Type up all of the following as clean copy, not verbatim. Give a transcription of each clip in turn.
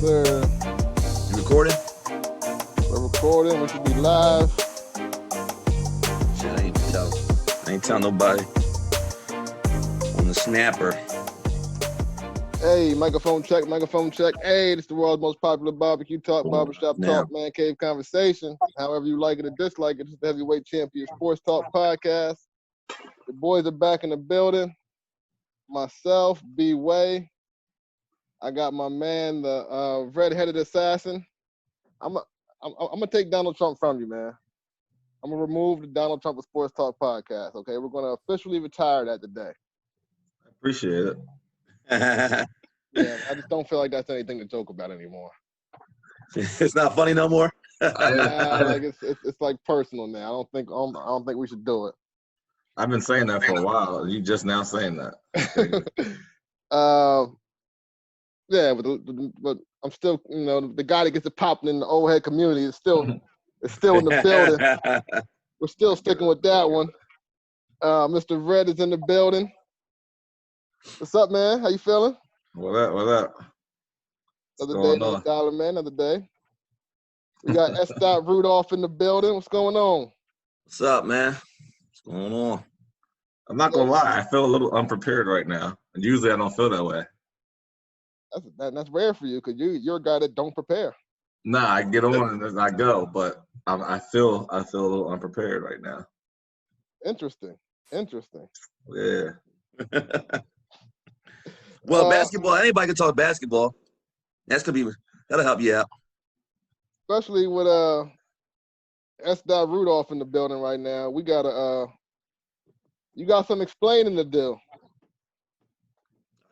sir. You recording? We're recording. We should be live. Shit, I ain't tell nobody. On the snapper. Hey, microphone check, microphone check. Hey, this is the world's most popular barbecue talk, barbershop talk, man cave conversation. However you like it or dislike it, it's the heavyweight champion sports talk podcast. The boys are back in the building. Myself, B Way. I got my man, the red-headed assassin. I'm gonna take Donald Trump from you, man. I'm gonna remove the Donald Trump of Sports Talk podcast. Okay, we're gonna officially retire that today. I appreciate it. Yeah, I just don't feel like that's anything to joke about anymore. It's not funny no more. Like it's like personal now. I don't think we should do it. I've been saying that for a while. You just now saying that. Yeah, but I'm still, the guy that gets it popping in the old head community is still in the building. We're still sticking with that one. Mr. Red is in the building. What's up, man? How you feeling? What up? Another day, another dollar, man. Another day. We got S. Rudolph in the building. What's going on? What's up, man? What's going on? I'm not gonna lie. I feel a little unprepared right now, and usually I don't feel that way. That's rare for you because you're a guy that don't prepare. Nah, I get on and I go, but I feel a little unprepared right now. Interesting. Yeah. Well, basketball. Anybody can talk basketball. That'll help you out. Especially with S. Rudolph in the building right now. We got you got some explaining to do.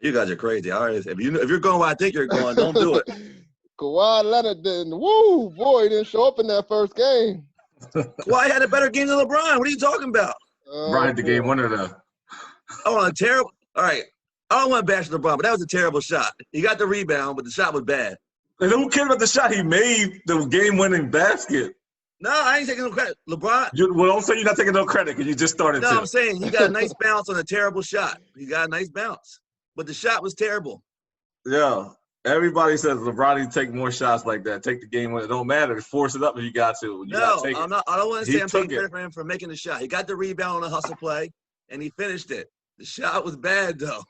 You guys are crazy. All right, if you're going where I think you're going, don't do it. Kawhi Leonard didn't. Woo, boy, he didn't show up in that first game. Kawhi had a better game than LeBron. What are you talking about? LeBron had the game winner though. Oh, a terrible. All right, I don't want to bash LeBron, but that was a terrible shot. He got the rebound, but the shot was bad. And who cares about the shot? He made the game-winning basket. No, I ain't taking no credit. LeBron. Don't say you're not taking no credit because you just started. No, I'm saying he got a nice bounce on a terrible shot. He got a nice bounce, but the shot was terrible. Yeah, everybody says LeBron needs to take more shots like that. Take the game when it don't matter. Force it up if you got to. I'm not. I don't want to say I'm taking credit for him for making the shot. He got the rebound on a hustle play, and he finished it. The shot was bad though.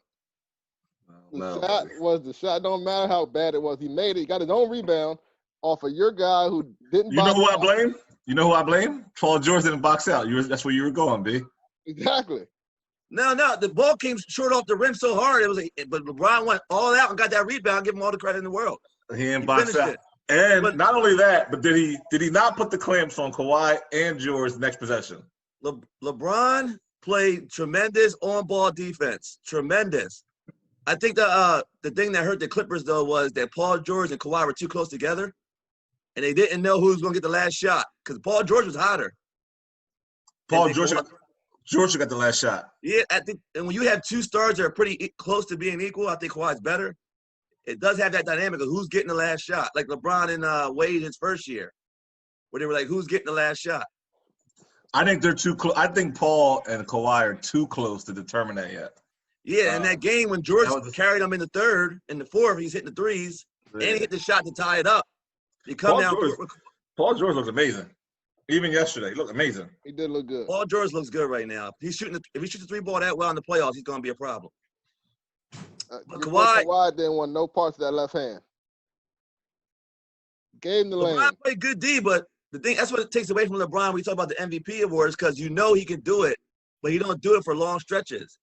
The shot don't matter how bad it was. He made it. He got his own rebound off of your guy who didn't. You know who I blame? Paul George didn't box out. That's where you were going, B. Exactly. No, the ball came short off the rim so hard. But LeBron went all out and got that rebound. Give him all the credit in the world. He didn't box out. And not only that, but did he not put the clamps on Kawhi and George next possession? LeBron played tremendous on-ball defense. Tremendous. I think the thing that hurt the Clippers though was that Paul George and Kawhi were too close together, and they didn't know who was going to get the last shot because Paul George was hotter. George got the last shot. Yeah, I think, and when you have two stars that are pretty close to being equal, I think Kawhi's better. It does have that dynamic of who's getting the last shot, like LeBron and Wade his first year, where they were like, who's getting the last shot? I think they're too close. I think Paul and Kawhi are too close to determine that yet. Yeah, in that game when George carried him in the third, in the fourth, he's hitting the threes, and he hit the shot to tie it up. Paul George looks amazing. Even yesterday, he looked amazing. He did look good. Paul George looks good right now. If he shoots the three ball that well in the playoffs, he's going to be a problem. Kawhi didn't want no parts of that left hand. Gave him the lane. LeBron played good D, but that's what it takes away from LeBron when we talk about the MVP awards because you know he can do it, but he don't do it for long stretches.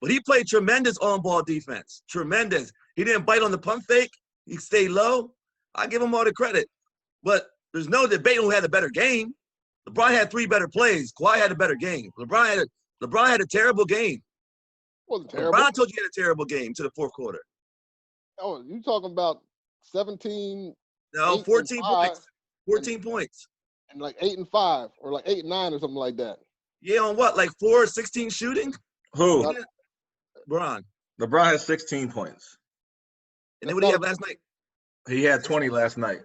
But he played tremendous on-ball defense. Tremendous. He didn't bite on the pump fake. He stayed low. I give him all the credit. But there's no debate who had a better game. LeBron had three better plays. Kawhi had a better game. LeBron had a terrible game. Wasn't terrible. LeBron told you he had a terrible game to the fourth quarter. Oh, you talking about 17? No, 14 points. 14 points. And like 8 and 5 or like 8 and 9 or something like that. Yeah, on what? Like 16 shooting? Who? LeBron. LeBron has 16 points. And then what did he have last night? He had 20 last night.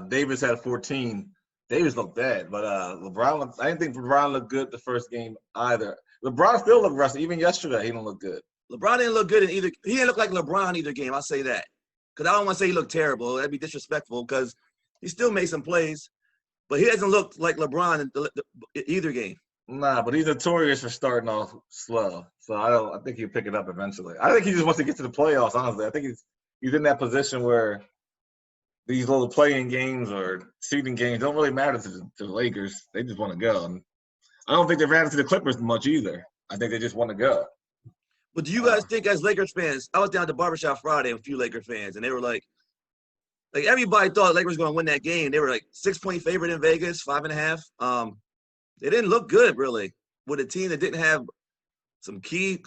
Davis had 14. Davis looked bad, but LeBron. I didn't think LeBron looked good the first game either. LeBron still looked rusty. Even yesterday, he didn't look good. LeBron didn't look good in either. He didn't look like LeBron either game. I'll say that. because I don't want to say he looked terrible. That'd be disrespectful because he still made some plays, but he hasn't looked like LeBron in either game. Nah, but he's notorious for starting off slow. So I think he'll pick it up eventually. I think he just wants to get to the playoffs, honestly. I think he's in that position where these little playing games or seeding games don't really matter to the Lakers. They just want to go. And I don't think they ran into the Clippers much either. I think they just want to go. But do you guys think, as Lakers fans, I was down at the barbershop Friday with a few Lakers fans, and they were like everybody thought Lakers were going to win that game. They were like 6-point favorite in Vegas, 5.5. They didn't look good, really, with a team that didn't have some key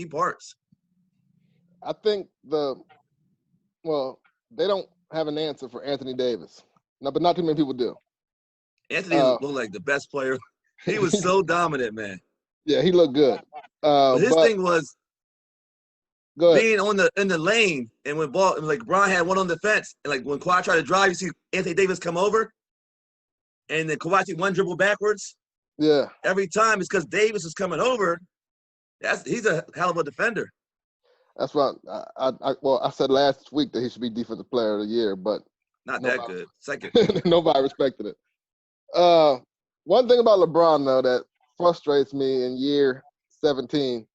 parts. I think they don't have an answer for Anthony Davis. No, but not too many people do. Anthony looked like the best player. He was so dominant, man. Yeah, he looked good. But his thing was being in the lane, and when Bron had one on the fence, and like when Kawhi tried to drive, you see Anthony Davis come over, and then Kawhi took one dribble backwards. Yeah. Every time it's because Davis is coming over. He's a hell of a defender. That's what I said last week that he should be Defensive Player of the Year, but not that good. Second. Nobody respected it. One thing about LeBron though that frustrates me in year 17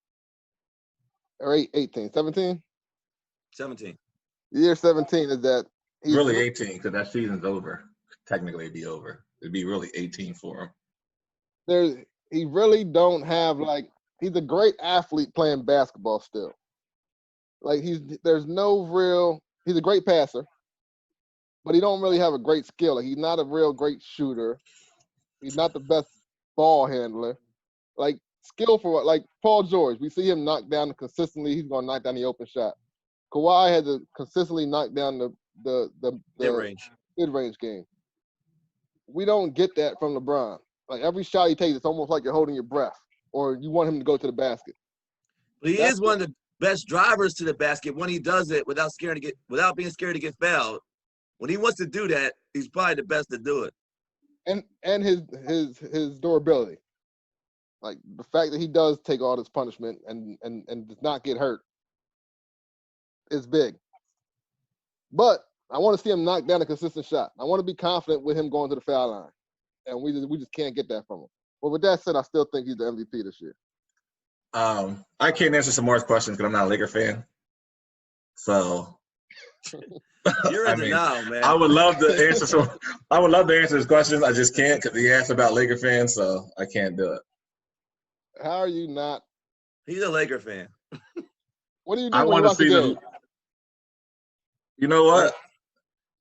or 18, 17? 17. Year 17 is that he's really 18 because that season's over. Technically, it'd be over. It'd be really 18 for him. He really don't have he's a great athlete playing basketball still. He's a great passer, but he don't really have a great skill. He's not a real great shooter. He's not the best ball handler. Skill for Paul George, we see him knock down consistently. He's going to knock down the open shot. Kawhi had to consistently knock down the mid-range game. We don't get that from LeBron. Every shot he takes, it's almost like you're holding your breath, or you want him to go to the basket. But he is one of the best drivers to the basket when he does it without being scared to get fouled. When he wants to do that, he's probably the best to do it. And his durability. The fact that he does take all this punishment and does not get hurt is big. But I want to see him knock down a consistent shot. I want to be confident with him going to the foul line. And we just can't get that from him. But with that said, I still think he's the MVP this year. I can't answer some more questions because I'm not a Laker fan. So you're in denial, man. I would love to answer his questions. I just can't because he asked about Laker fans, so I can't do it. How are you not? He's a Laker fan. What do you do? I want to see them. You know what?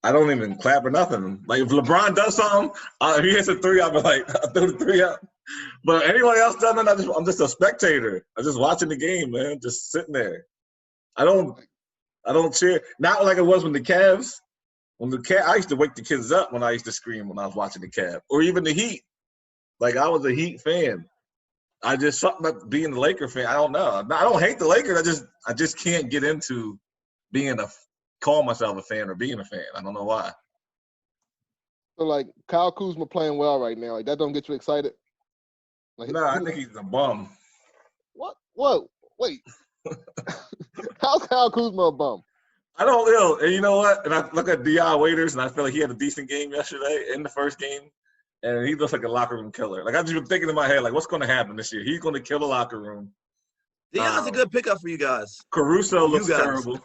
I don't even clap or nothing. If LeBron does something, if he hits a three, I'll be like, I threw the three up. But anybody else does nothing, I'm just a spectator. I'm just watching the game, man, just sitting there. I don't cheer. Not like it was when the Cavs. I used to wake the kids up when I used to scream when I was watching the Cavs, or even the Heat. I was a Heat fan. I just something about being a Laker fan. I don't know. I don't hate the Lakers. I just can't get into call myself a fan or being a fan. I don't know why. So Kyle Kuzma playing well right now. That don't get you excited? No, I think he's a bum. What? Whoa, wait. How's Kyle Kuzma a bum? I don't know. And you know what? And I look at D.I. Waiters, and I feel like he had a decent game yesterday in the first game. And he looks like a locker room killer. I just been thinking in my head, what's going to happen this year? He's going to kill the locker room. Dion's a good pickup for you guys. Caruso looks terrible.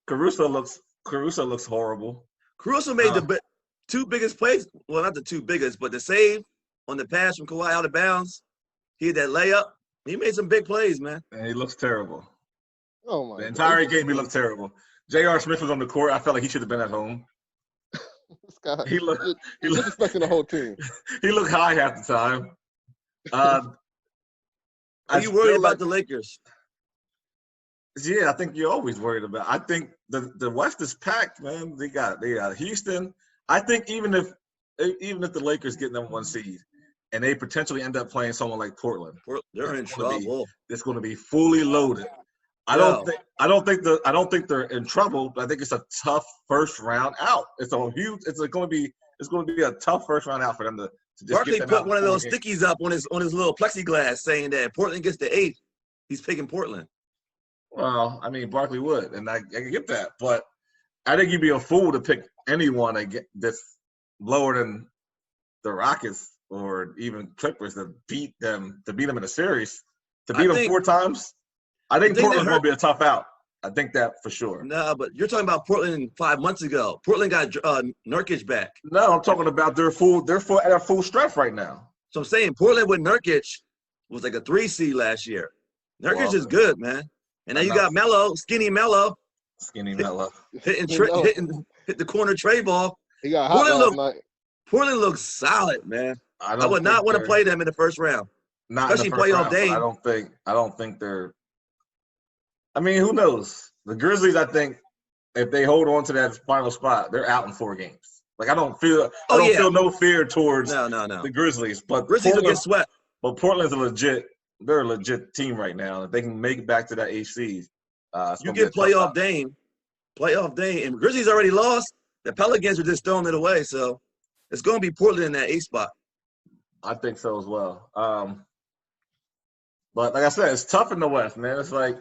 Caruso looks horrible. Caruso made the two biggest plays. Well, not the two biggest, but the save on the pass from Kawhi out of bounds. He had that layup. He made some big plays, man. And he looks terrible. Oh, my God. The entire game, he looked terrible. J.R. Smith was on the court. I felt like he should have been at home. This guy, he looked disrespecting the whole team. He looked high half the time. Are you worried about the Lakers? Yeah, I think you're always worried about. I think the West is packed, man. They got Houston. I think even if the Lakers get number one seed and they potentially end up playing someone like Portland, they're in trouble. It's going to be fully loaded. I don't think they're in trouble, but I think it's a tough first round out. It's going to be a tough first round out for them to just Barkley get them put one of those stickies up on his little plexiglass saying that if Portland gets to 8, he's picking Portland. Well, I mean, Barkley would, and I can get that. But I think you'd be a fool to pick anyone that's lower than the Rockets or even Clippers to beat them in a series. To beat them 4 times, I think Portland's going to be a tough out. I think that for sure. No, but you're talking about Portland 5 months ago. Portland got Nurkic back. No, I'm talking about they're at full strength right now. So I'm saying Portland with Nurkic was like a 3 seed last year. Nurkic is good, man. And now you got Melo, skinny Melo. Skinny Melo. Hit the corner tray ball. He got hot last night. Portland looks solid, man. I would not want to play them in the first round. Not especially in the first playoff round, day. I don't think they're. I mean, who knows? The Grizzlies, I think, if they hold on to that final spot, they're out in 4 games. Like I don't feel no fear towards the Grizzlies, but Grizzlies will get swept. But Portland's they're a legit team right now. If they can make it back to that AC, you get playoff Dame, and Grizzlies already lost. The Pelicans are just throwing it away, so it's going to be Portland in that 8 spot. I think so as well. But like I said, it's tough in the West, man. It's like,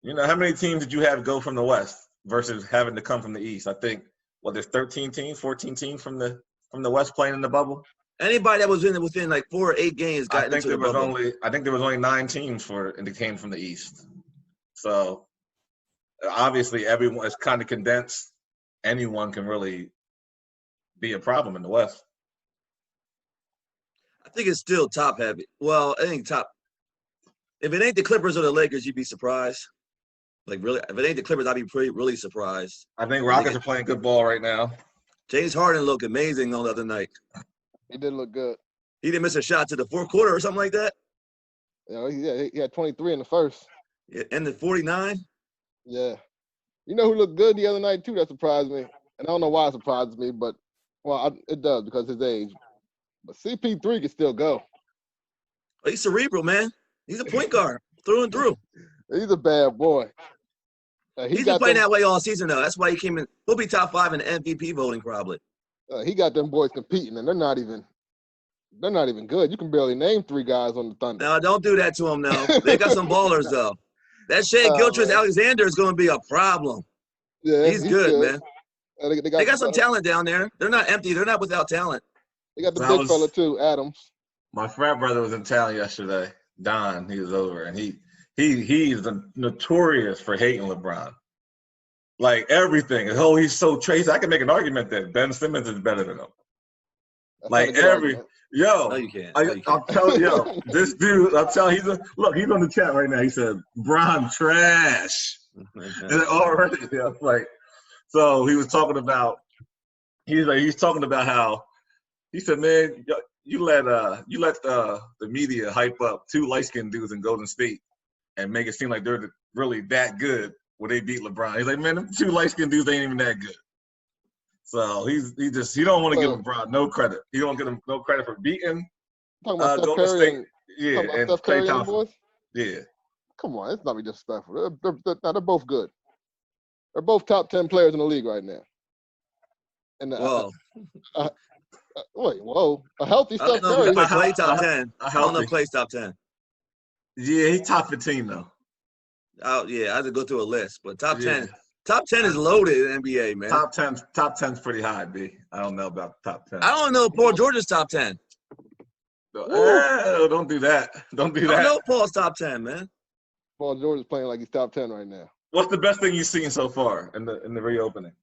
how many teams did you have go from the West versus having to come from the East? I think there's 13 teams, 14 teams from the West playing in the bubble. Anybody that was within like 4 or 8 games got into the bubble. I think there was only 9 teams that came from the East. So obviously everyone is kind of condensed. Anyone can really be a problem in the West. I think it's still top heavy. Well, I think top. If it ain't the Clippers or the Lakers, you'd be surprised. Like really, if it ain't the Clippers, I'd be really surprised. I think Rockets are playing good ball right now. James Harden looked amazing on the other night. He did look good. He didn't miss a shot to the 4th quarter or something like that. He had 23 in the first. Yeah, and the 49. Yeah. You know who looked good the other night too? That surprised me, and I don't know why it surprises me, but it does because of his age. But CP3 can still go. He's cerebral, man. He's a point guard through and through. He's a bad boy. He's been playing that way all season, though. That's why he came in. He'll be top 5 in the MVP voting probably. He got them boys competing, and they're not even good. You can barely name 3 guys on the Thunder. No, don't do that to them, now. They got some ballers, though. That Shea Gilgeous-Alexander is going to be a problem. Yeah, he's good, man. They got some talent down there. They're not empty. They're not without talent. They got the big fella, too, Adams. My frat brother was in town yesterday. Don, he was over, and he's notorious for hating LeBron. Like everything. He's so trace. I can make an argument that Ben Simmons is better than him. No, you can't. I'll tell you, this dude, he's on the chat right now. He said, Bron trash. And already, so he was talking about, he's talking about how, he said, man, you let the media hype up 2 light-skinned dudes in Golden State and make it seem like they're really that good when they beat LeBron. He's like, man, them 2 light-skinned dudes ain't even that good. So he don't want to give LeBron no credit. He don't give him no credit for beating Golden State. And Klay Thompson. Yeah. Come on, it's not be disrespectful. They're both good. They're both top 10 players in the league right now. And a healthy Steph Curry. Klay top 10. I don't know Klay's top 10. Yeah, he's top 15 though. Oh yeah, I had to go through a list, but top 10. Top 10 is loaded in NBA, man. Top 10's pretty high, B. I don't know about top 10. I don't know Paul George's top 10. Don't do that. Don't do that. I don't know Paul's top 10, man. Paul George is playing like he's top 10 right now. What's the best thing you've seen so far in the reopening?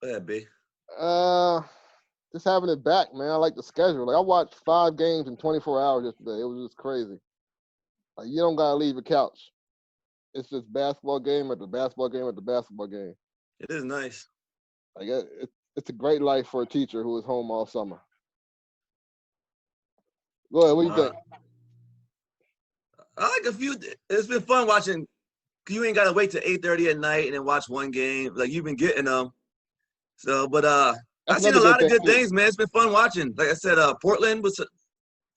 Go ahead, B. Just having it back, man. I like the schedule. Like I watched 5 games in 24 hours yesterday. It was just crazy. Like you don't gotta leave the couch. It's just basketball game after basketball game after basketball game. It is nice. Like it's a great life for a teacher who is home all summer. Go ahead. What do you think? I like a few. It's been fun watching. You ain't got to wait till 8:30 at night and then watch one game. Like you've been getting them. So, but I've seen a lot of good things, man. It's been fun watching. Like I said, Portland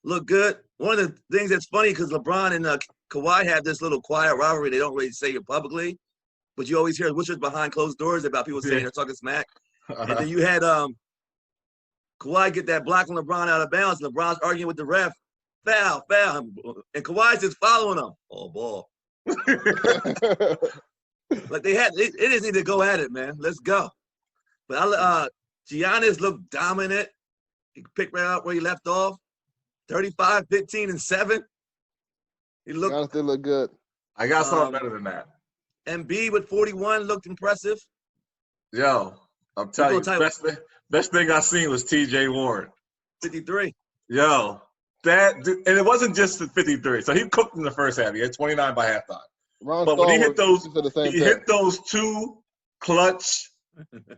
looked good. One of the things that's funny because LeBron and Kawhi have this little quiet rivalry. They don't really say it publicly, but you always hear whispers behind closed doors about people saying they're talking smack. And then you had Kawhi get that block on LeBron out of bounds. LeBron's arguing with the ref, foul. And Kawhi's just following him. Oh, ball. Like they just need to go at it, man. Let's go. But Giannis looked dominant. He picked right up where he left off. 35, 15, and 7. He looked. Giannis did look good. I got something better than that. Embiid with 41 looked impressive. Yo, I'm telling you, best thing I seen was T.J. Warren. 53. Yo, and it wasn't just the 53. So he cooked in the first half. He had 29 by halftime. But when he hit those 2 clutch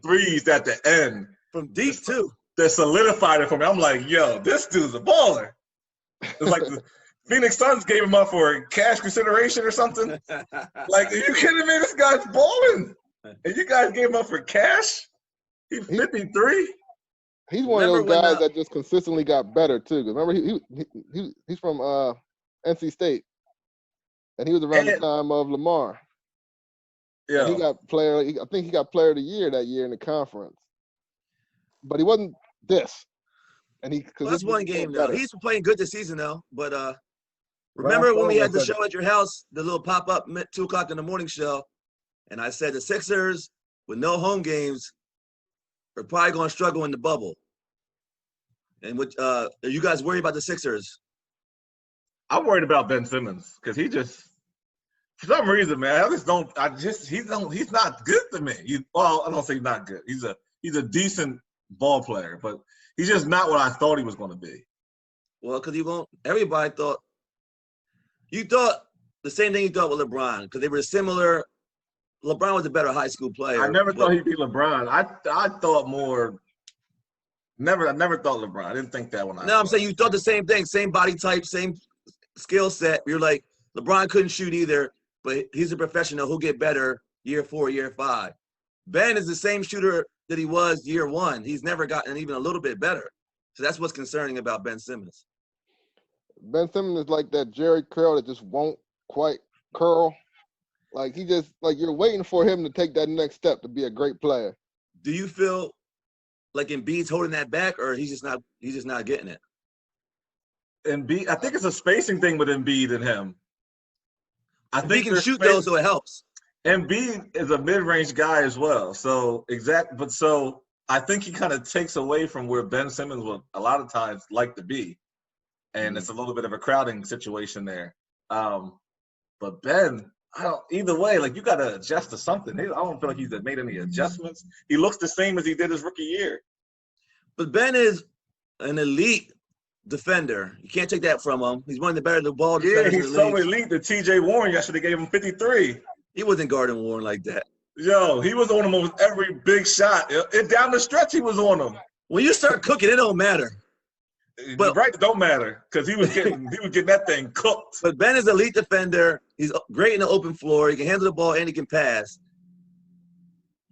threes at the end. From deep, too. That solidified it for me. I'm like, yo, this dude's a baller. It's like the Phoenix Suns gave him up for cash consideration or something. Like, are you kidding me? This guy's balling. And you guys gave him up for cash? He's 53? He's one of those guys that just consistently got better, too. Remember, he's from NC State. And he was around the time of Lamar. Yeah. And I think he got player of the year that year in the conference. But he wasn't this. And that's one game, though. He's playing good this season, though. But remember when we had the show at your house, the little pop-up 2 o'clock in the morning show, and I said the Sixers, with no home games, are probably going to struggle in the bubble. And are you guys worried about the Sixers? I'm worried about Ben Simmons because he just, for some reason, man, he's not good to me. I don't say he's not good. He's a decent ball player, but he's just not what I thought he was going to be. Well, because everybody thought the same thing you thought with LeBron because they were similar. LeBron was a better high school player. I never thought he'd be LeBron. I thought more. I never thought LeBron. I didn't think that when I'm saying you thought the same thing, same body type, same skill set. You're like, LeBron couldn't shoot either, but he's a professional. He'll get better year 4, year 5. Ben is the same shooter that he was year 1. He's never gotten even a little bit better. So that's what's concerning about Ben Simmons. Ben Simmons is like that Jerry curl that just won't quite curl. Like you're waiting for him to take that next step to be a great player. Do you feel like Embiid's holding that back, or he's just not getting it? Embiid, I think it's a spacing thing with Embiid and him. I think he can shoot those, so it helps. Embiid is a mid-range guy as well. So I think he kind of takes away from where Ben Simmons would a lot of times like to be. And it's a little bit of a crowding situation there. But Ben, either way, like you got to adjust to something. I don't feel like he's made any adjustments. He looks the same as he did his rookie year. But Ben is an elite defender. You can't take that from him. He's one of the better ball defenders. Yeah, he's so elite that T.J. Warren yesterday gave him 53. He wasn't guarding Warren like that. Yo, he was on him almost every big shot. Down the stretch, he was on him. When you start cooking, it don't matter. But right, it don't matter because he was getting that thing cooked. But Ben is an elite defender. He's great in the open floor. He can handle the ball and he can pass.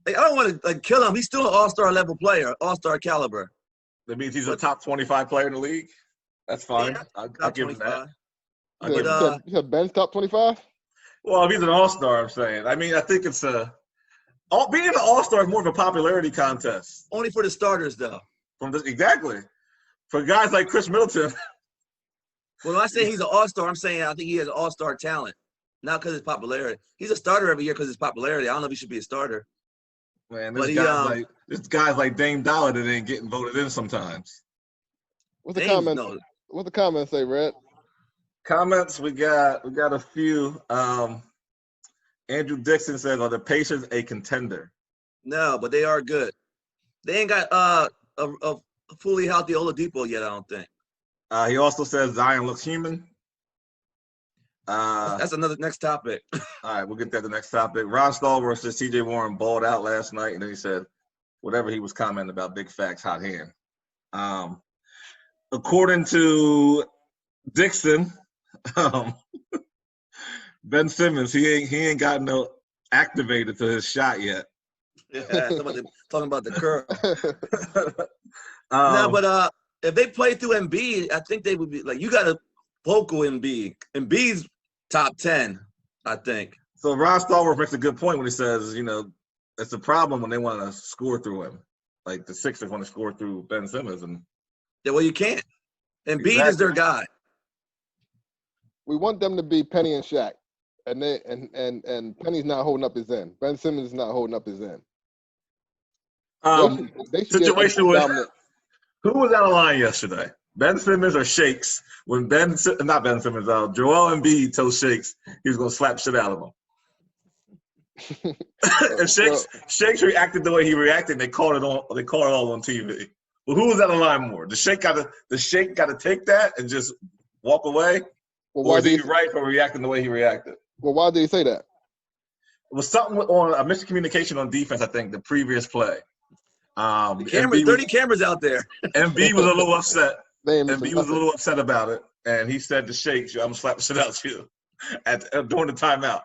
Like, I don't want to kill him. He's still an all-star level player, all-star caliber. That means he's a top 25 player in the league. That's fine. Yeah, I'll give him that. You said Ben's top 25? Well, if he's an all-star, I'm saying. I mean, I think it's being an all-star is more of a popularity contest. Only for the starters, though. Exactly. For guys like Chris Middleton. Well, when I say he's an all-star, I'm saying I think he has all-star talent, not because of his popularity. He's a starter every year because of his popularity. I don't know if he should be a starter. Man, there's guys like Dame Dollar that ain't getting voted in sometimes. What's the comments say, Red? Comments, we got a few. Andrew Dixon says, are the Pacers a contender? No, but they are good. They ain't got a fully healthy Oladipo yet, I don't think. He also says Zion looks human. That's another next topic. All right, we'll get to the next topic. Ron Stallworth says T.J. Warren balled out last night, and then he said whatever he was commenting about, big facts, hot hand. According to Dixon, Ben Simmons, he ain't got no activated to his shot yet. Yeah, talking about the curl. No, but if they play through Embiid, I think they would be like, you got a vocal Embiid. Embiid's top 10, I think. So Ron Stallworth makes a good point when he says, it's a problem when they want to score through him. Like the Sixers want to score through Ben Simmons. Yeah, well, you can't. Embiid is their guy. We want them to be Penny and Shaq. and Penny's not holding up his end. Ben Simmons is not holding up his end. They should Situation get was dominant. who was out of line yesterday? Ben Simmons or Shakes? When Joel Embiid told Shakes he was gonna slap shit out of him. And Shakes reacted the way he reacted. They called it all on TV. Well, who was out of line more? The Shake got to take that and just walk away, or is he right for reacting the way he reacted? Well, why did he say that? It was something on a miscommunication on defense. I think the previous play. The cameras, 30 cameras out there. Embiid was a little upset. Embiid was a little upset about it, and he said to Shakes, "I'm gonna slap the shit out you," during the timeout.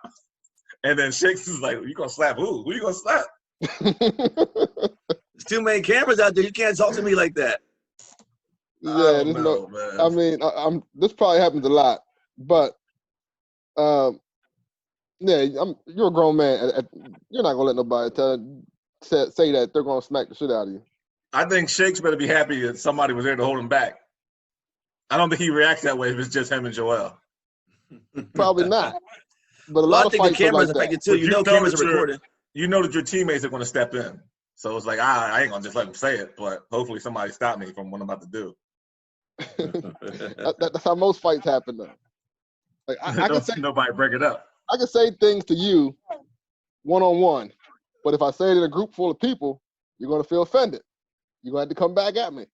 And then Shakes was like, "You gonna slap who? Who you gonna slap?" There's too many cameras out there. You can't talk to me like that. Yeah, man. I mean, this probably happens a lot, but yeah, you're a grown man. You're not gonna let nobody say that they're gonna smack the shit out of you. I think Shakes better be happy that somebody was there to hold him back. I don't think he reacts that way if it's just him and Joel. Probably not. But a lot of fights the cameras are like affected too. You know cameras are recording. You know that your teammates are going to step in. So it's like, I ain't going to just let them say it, but hopefully somebody stop me from what I'm about to do. That's how most fights happen, though. Like I can say nobody break it up. I can say things to you one-on-one, but if I say it in a group full of people, you're going to feel offended. You're going to have to come back at me.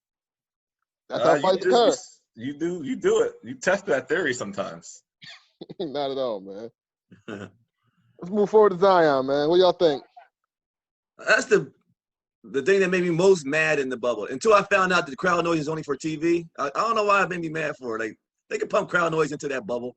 That's how fights occur. You do it. You test that theory sometimes. Not at all, man. Let's move forward to Zion, man. What y'all think? That's the thing that made me most mad in the bubble. Until I found out that the crowd noise is only for TV. I don't know why it made me mad for it. Like, they could pump crowd noise into that bubble.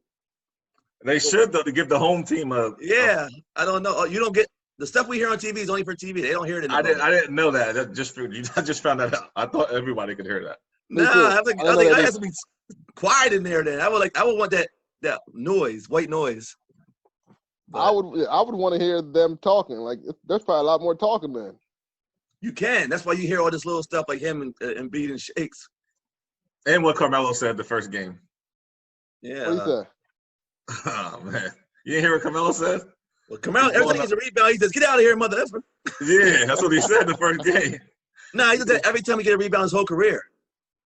They should, though, to give the home team a. Yeah, I don't know. You don't get the stuff we hear on TV is only for TV. They don't hear it in the bubble. I didn't know that. I just found that out. I thought everybody could hear that. I think I have to be quiet in there. Then I would want that noise, white noise. But I would want to hear them talking. Like, there's probably a lot more talking then. You can. That's why you hear all this little stuff like him and beating Shakes. And what Carmelo said the first game. Yeah. What he said? Oh man, you didn't hear what Carmelo said? Well, Carmelo, every time he gets a rebound, he says, "Get out of here, mother effer." Yeah, that's what he said the first game. Nah, he does that every time he get a rebound his whole career.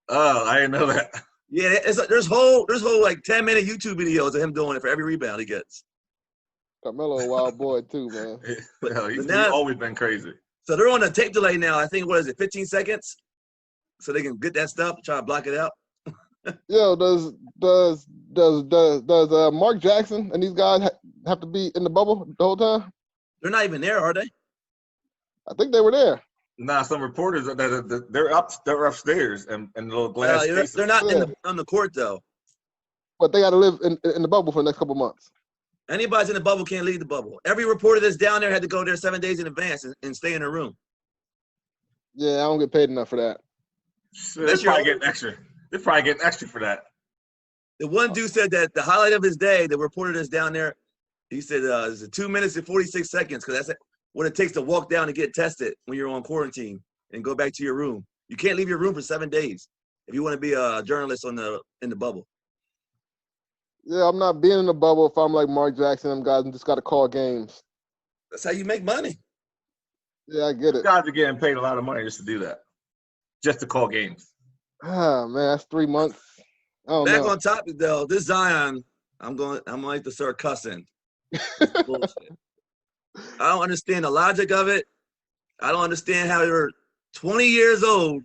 Oh, I didn't know that. Yeah, there's whole like 10-minute YouTube videos of him doing it for every rebound he gets. Carmelo a wild boy too, man. He's always been crazy. So they're on a tape delay now. I think, what is it, 15 seconds? So they can get that stuff, try to block it out. Yo, does Mark Jackson and these guys have to be in the bubble the whole time? They're not even there, are they? I think they were there. Nah, some reporters they're upstairs and the little glass cases. They're not on the court though. But they got to live in the bubble for the next couple months. Anybody's in the bubble can't leave the bubble. Every reporter that's down there had to go there 7 days in advance and stay in a room. Yeah, I don't get paid enough for that. They're probably getting extra. They're probably getting extra for that. The one dude said that the highlight of his day, the reporter that's down there, he said it's 2 minutes and 46 seconds because that's what it takes to walk down and get tested when you're on quarantine and go back to your room. You can't leave your room for 7 days if you want to be a journalist in the bubble. Yeah, I'm not being in the bubble if I'm like Mark Jackson and them guys and just got to call games. That's how you make money. Yeah, I get it. Guys are getting paid a lot of money just to do that, just to call games. Ah, man, that's 3 months. Back on topic though, this Zion, I'm going to start cussing. Bullshit. I don't understand the logic of it. I don't understand how you're 20 years old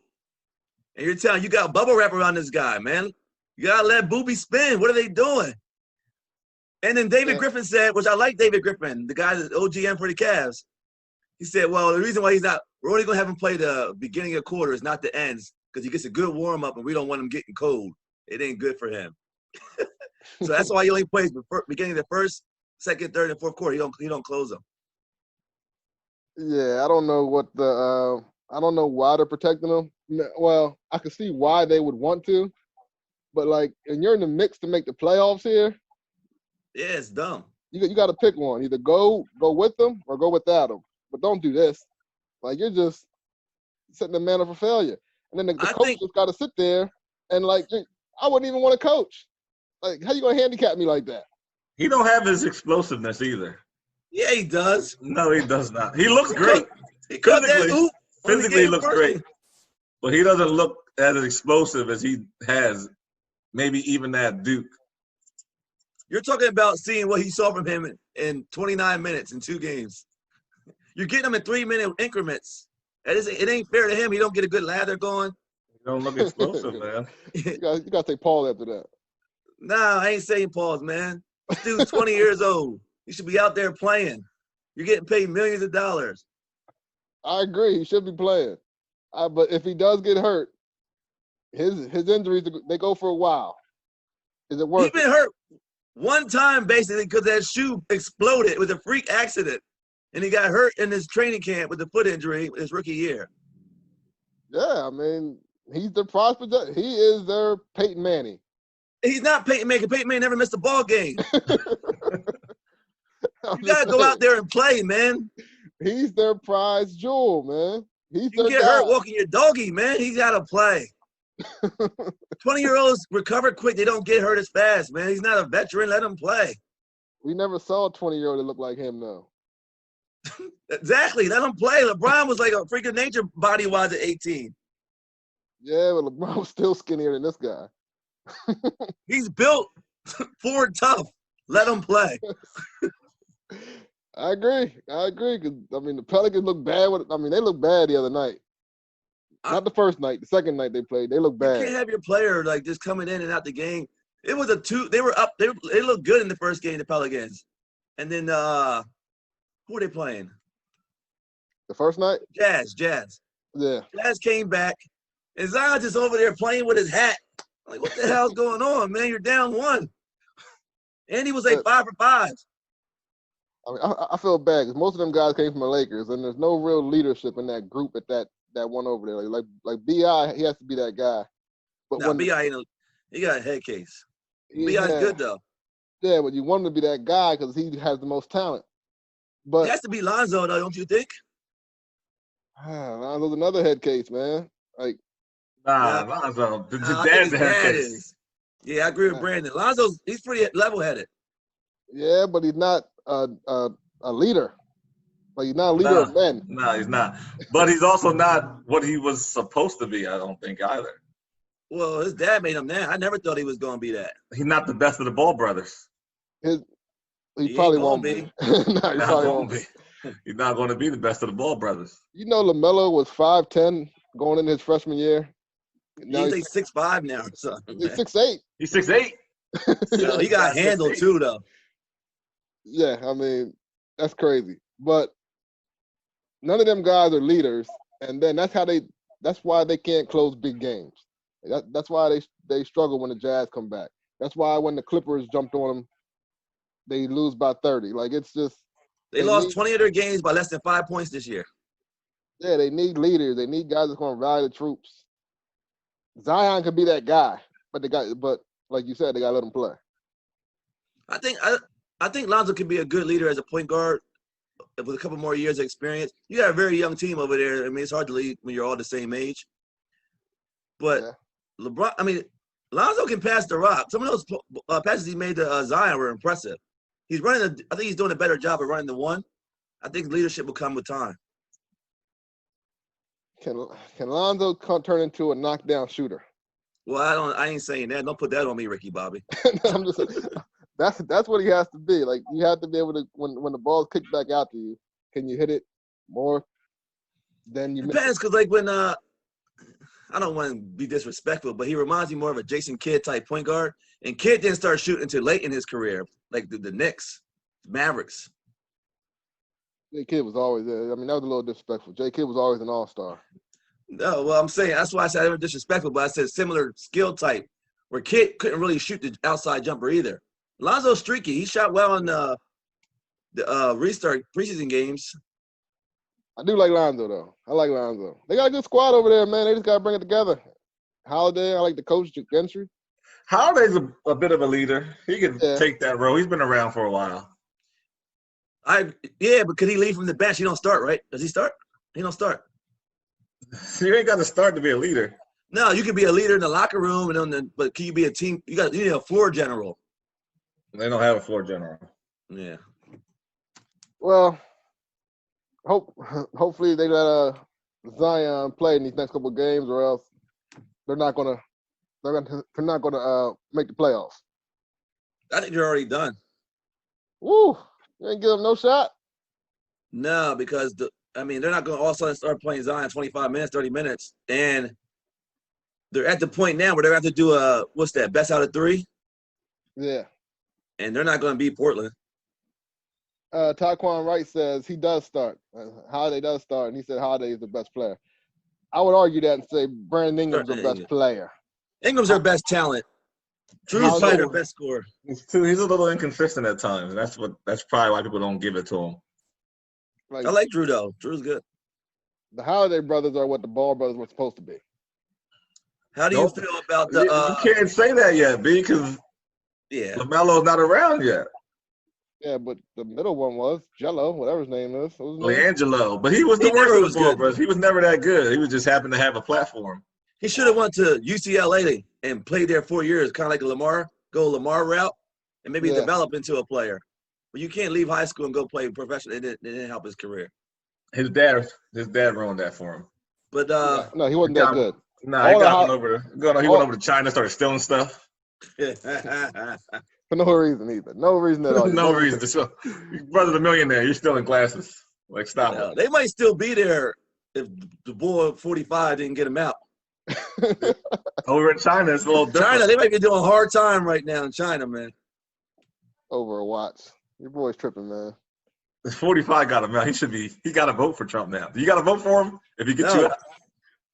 and you're telling you got bubble wrap around this guy, man. You gotta let Booby spin. What are they doing? And then David Griffin said, which I like David Griffin, the guy that's OGM for the Cavs. He said, well, the reason why we're only gonna have him play the beginning of quarters, not the ends, because he gets a good warm up and we don't want him getting cold. It ain't good for him. So that's why he only plays beginning of the first, second, third, and fourth quarter. He don't close them. Yeah, I don't know I don't know why they're protecting him. Well, I can see why they would want to, but like, and you're in the mix to make the playoffs here. Yeah, it's dumb. You got to pick one. Either go with them or go without them. But don't do this. Like, you're just setting the man up for failure. And then the coach just got to sit there and like, I wouldn't even want to coach. Like, how you gonna handicap me like that? He don't have his explosiveness either. Yeah, he does. No, he does not. He looks great. Physically, he looks great. But he doesn't look as explosive as he has, maybe even at Duke. You're talking about seeing what he saw from him in 29 minutes in 2 games. You're getting him in 3-minute increments. It ain't fair to him. He don't get a good lather going. He don't look explosive, man. You got to say Paul after that. Nah, I ain't saying pause, man. This dude's 20 years old. He should be out there playing. You're getting paid millions of dollars. I agree. He should be playing. But if he does get hurt, his injuries, they go for a while. Is it worth it? He's been hurt one time, basically, because that shoe exploded. It was a freak accident. And he got hurt in his training camp with a foot injury his rookie year. Yeah, I mean, he's the prospect. He is their Peyton Manning. He's not Peyton Manning. Peyton Manning never missed a ball game. You got to go out there and play, man. He's their prize jewel, man. You can get hurt walking your doggy, man. He's got to play. 20-year-olds recover quick. They don't get hurt as fast, man. He's not a veteran. Let him play. We never saw a 20-year-old that looked like him, though. Exactly. Let him play. LeBron was like a freak of nature body-wise at 18. Yeah, but LeBron was still skinnier than this guy. He's built forward tough. Let him play. I agree. Because, I mean, the Pelicans look bad. They looked bad the other night. Not the first night. The second night they played, they looked bad. You can't have your player, like, just coming in and out the game. It was a 2. They were up. They looked good in the first game, the Pelicans. And then, who were they playing? The first night? Jazz. Yeah. Jazz came back. And Zion just over there playing with his hat. Like, what the hell's going on, man? You're down 1. And he was like 5 for 5. I mean, I feel bad because most of them guys came from the Lakers, and there's no real leadership in that group at that one over there. Like B.I., he has to be that guy. But when B.I. he got a head case. B.I.'s good, though. Yeah, but you want him to be that guy because he has the most talent. But he has to be Lonzo, though, don't you think? Lonzo's another head case, man. Like, Lonzo. The dad's a head case. Yeah, I agree with Brandon. He's pretty level-headed. Yeah, but he's not a leader. Like, he's not a leader of men. No, he's not. But he's also not what he was supposed to be, I don't think, either. Well, his dad made him that. I never thought he was going to be that. He's not the best of the Ball brothers. He probably won't be. No, he probably won't be. He's not going to be the best of the Ball brothers. You know, LaMelo was 5'10" going into his freshman year. Now he's like 6'5" now or something. He's 6'8". He's 6'8". So he got handled too, though. Yeah, I mean, that's crazy. But none of them guys are leaders, and then that's why they can't close big games. That's why they struggle when the Jazz come back. That's why when the Clippers jumped on them, they lose by 30. Like, it's just they lost 20 of their games by less than 5 points this year. Yeah, they need leaders. They need guys that's going to rally the troops. Zion could be that guy, but like you said, they got to let him play. I think Lonzo could be a good leader as a point guard with a couple more years of experience. You got a very young team over there. I mean, it's hard to lead when you're all the same age. But LeBron, Lonzo can pass the rock. Some of those passes he made to Zion were impressive. I think he's doing a better job of running the one. I think leadership will come with time. Can Lonzo turn into a knockdown shooter? Well, I ain't saying that. Don't put that on me, Ricky Bobby. I'm just saying, that's what he has to be. Like, you have to be able to, when the ball's kicked back out to you, can you hit it more than you? Depends, because like when I don't want to be disrespectful, but he reminds me more of a Jason Kidd type point guard. And Kidd didn't start shooting until late in his career, like the Knicks, Mavericks. J. Kidd was always there. I mean, that was a little disrespectful. J. Kidd was always an all-star. No, well, I'm saying that's why I said I was disrespectful, but I said similar skill type, where Kidd couldn't really shoot the outside jumper either. Lonzo's streaky. He shot well in the restart preseason games. I do like Lonzo, though. I like Lonzo. They got a good squad over there, man. They just got to bring it together. Holiday, I like the coach, Gentry. Holiday's a bit of a leader. He can take that role. He's been around for a while. But could he leave from the bench? He don't start, right? Does he start? He don't start. You ain't got to start to be a leader. No, you could be a leader in the locker room, but can you be a team? You need a floor general. They don't have a floor general. Yeah. Well, hopefully they let Zion play in these next couple of games, or else they're not gonna make the playoffs. I think they're already done. Woo! You ain't give them no shot. No, because they're not going to all of a sudden start playing Zion 25 minutes, 30 minutes, and they're at the point now where they're going to have to do best out of 3? Yeah. And they're not going to beat Portland. Taquan Wright says he does start. Holiday does start, and he said Holiday is the best player. I would argue that and say Brandon Ingram's the best player. Ingram's their best talent. Drew's probably their best scorer. He's a little inconsistent at times. That's probably why people don't give it to him. I like Drew though. Drew's good. The Holiday brothers are what the Ball brothers were supposed to be. How do you feel about the? You can't say that yet, B, because LaMelo's not around yet. Yeah, but the middle one was Jello, whatever his name is. LiAngelo, but he was the worst of the Ball brothers. He was never that good. He was just happened to have a platform. He should have went to UCLA and played there 4 years, kind of like Lamar route, and maybe develop into a player. But you can't leave high school and go play professional. It didn't help his career. His dad ruined that for him. But no, he wasn't that good. Nah, he went over to China, started stealing stuff. For no reason either. No reason at all. No reason. Your brother's a millionaire. You're stealing glasses. Like, stop it. They might still be there if the boy 45 didn't get him out. Over in China, it's a little different. China, they might be doing a hard time right now in China, man. Over a watch. Your boy's tripping, man. 45 got him out. He got to vote for Trump now. Do you got to vote for him if he gets you out?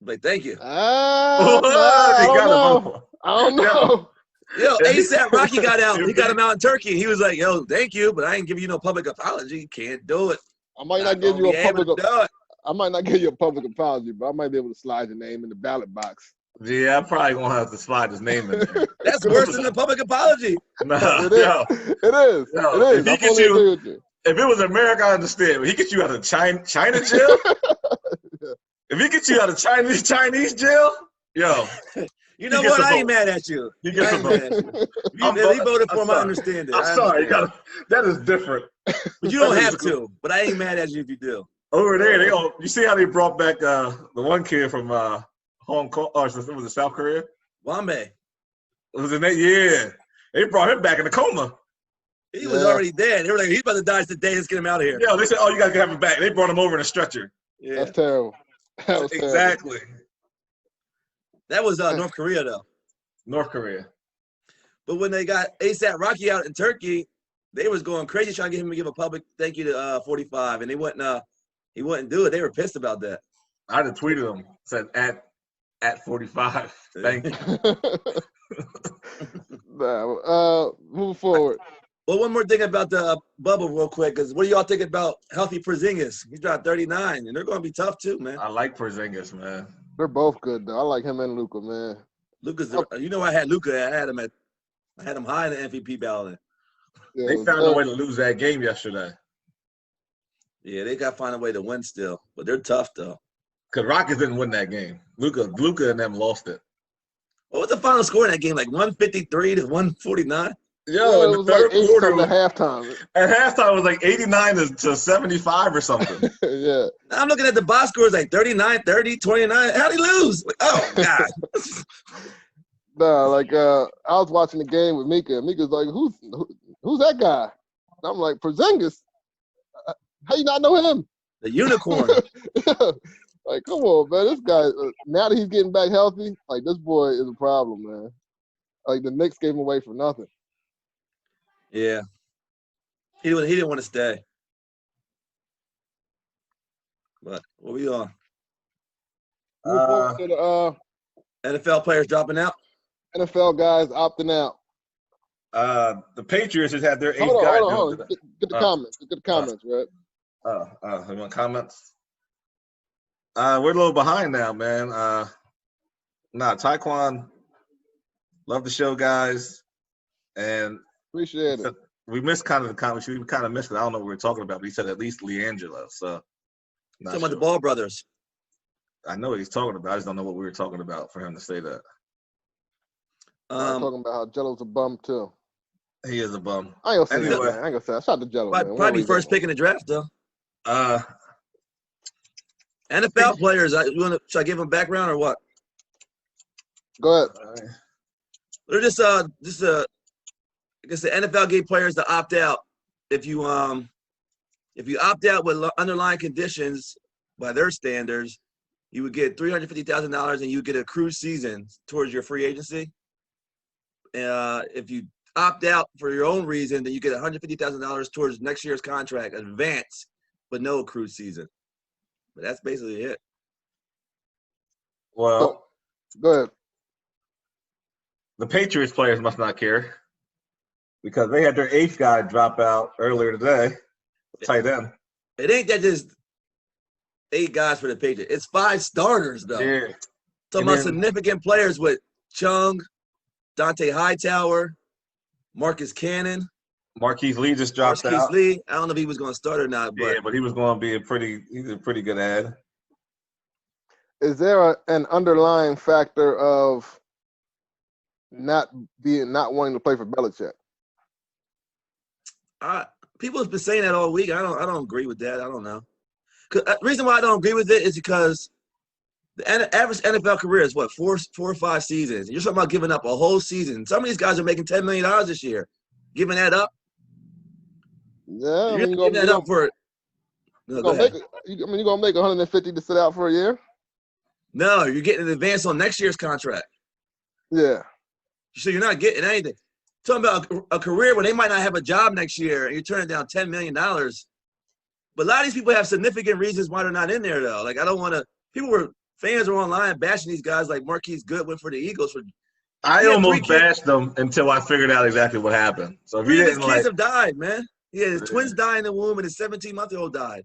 Like, thank you. I don't know. Yo, ASAP Rocky got out. He got him out in Turkey. He was like, yo, thank you, but I ain't giving you no public apology. Can't do it. I might not give you a public apology, but I might be able to slide your name in the ballot box. Yeah, I'm probably going to have to slide his name in there. That's worse than a public apology. It is. If it was America, I understand. But he gets you out of China jail? If he gets you out of Chinese jail, yo. You know what? I ain't mad at you. He gets a vote. If he voted for him, I understand it. I'm sorry. That is different. But you don't have to. But I ain't mad at you if you do. Over there, you see how they brought back the one kid from Hong Kong, or was it South Korea? Wambe. Was it that? Yeah. They brought him back in a coma. He was already dead. They were like, he's about to die today. Let's get him out of here. Yeah, they said, you guys can have him back. They brought him over in a stretcher. Yeah. That's terrible. Exactly. That was North Korea, though. North Korea. But when they got ASAP Rocky out in Turkey, they was going crazy trying to get him to give a public thank you to 45, and he wouldn't do it. They were pissed about that. I had tweeted him, said at 45. Thank you. Moving forward. Well, one more thing about the bubble real quick, because what do y'all think about healthy Porzingis? He dropped 39, and they're going to be tough too, man. I like Porzingis, man. They're both good, though. I like him and Luka, man. I had Luka. I had him high in the MVP ballot. Yeah, they found a way to lose that game yesterday. Yeah, they got to find a way to win still, but they're tough, though. Because Rockets didn't win that game. Luka and them lost it. What was the final score in that game? Like 153 to 149? Yo, it was third like quarter at halftime. At halftime, it was like 89 to 75 or something. Yeah. I'm looking at the box scores like 39, 30, 29. How'd he lose? Like, oh, God. I was watching the game with Mika, and Mika's like, who's that guy? And I'm like, Porzingis. How you not know him? The unicorn. Like, come on, man. This guy, now that he's getting back healthy, like, this boy is a problem, man. Like, the Knicks gave him away for nothing. Yeah. He didn't want to stay. But what we on? NFL players dropping out? NFL guys opting out. The Patriots just had their eighth guy. Hold on. Get the comments. Get the comments, right? You want comments? We're a little behind now, man. Taekwon, love the show, guys. And appreciate it. We missed kind of the comments. We kind of missed it. I don't know what we were talking about, but he said at least LiAngelo. So, talking about the Ball brothers. I know what he's talking about. I just don't know what we were talking about for him to say that. I'm talking about how Jello's a bum too. He is a bum. I ain't gonna say Anyway. that, man. I ain't gonna say that. Shout out to Jello, man. Probably first pick in the draft, though. NFL players, should I give them background or what? Go ahead. They're just I guess the NFL gave players to opt out. If you opt out with underlying conditions by their standards, you would get $350,000 and you would get a accrued season towards your free agency. If you opt out for your own reason, then you get $150,000 towards next year's contract, advance, but no accrued season. But that's basically it. Well, go ahead. The Patriots players must not care because they had their 8th guy drop out earlier today, tight end. It ain't that just 8 guys for the Patriots. It's 5 starters, though. Yeah. Talking about significant players with Chung, Dante Hightower, Marcus Cannon. Marquise Lee just dropped out. Marquise Lee, I don't know if he was going to start or not. But yeah, but he was going to be he's a pretty good ad. Is there an underlying factor of not wanting to play for Belichick? People have been saying that all week. I don't agree with that. I don't know. The reason why I don't agree with it is because the average NFL career is what, 4 or 5 seasons. You're talking about giving up a whole season. Some of these guys are making $10 million this year. Giving that up? Yeah, you're giving that up for it. You're gonna make 150 to sit out for a year? No, you're getting an advance on next year's contract. Yeah. So you're not getting anything. Talking about a career where they might not have a job next year and you're turning down $10 million. But a lot of these people have significant reasons why they're not in there, though. Like, I don't want to – fans are online bashing these guys like Marquise Goodwin for the Eagles. I almost bashed them until I figured out exactly what happened. So if you didn't his kids have died, man. Yeah, his twins died in the womb and his 17-month-old died.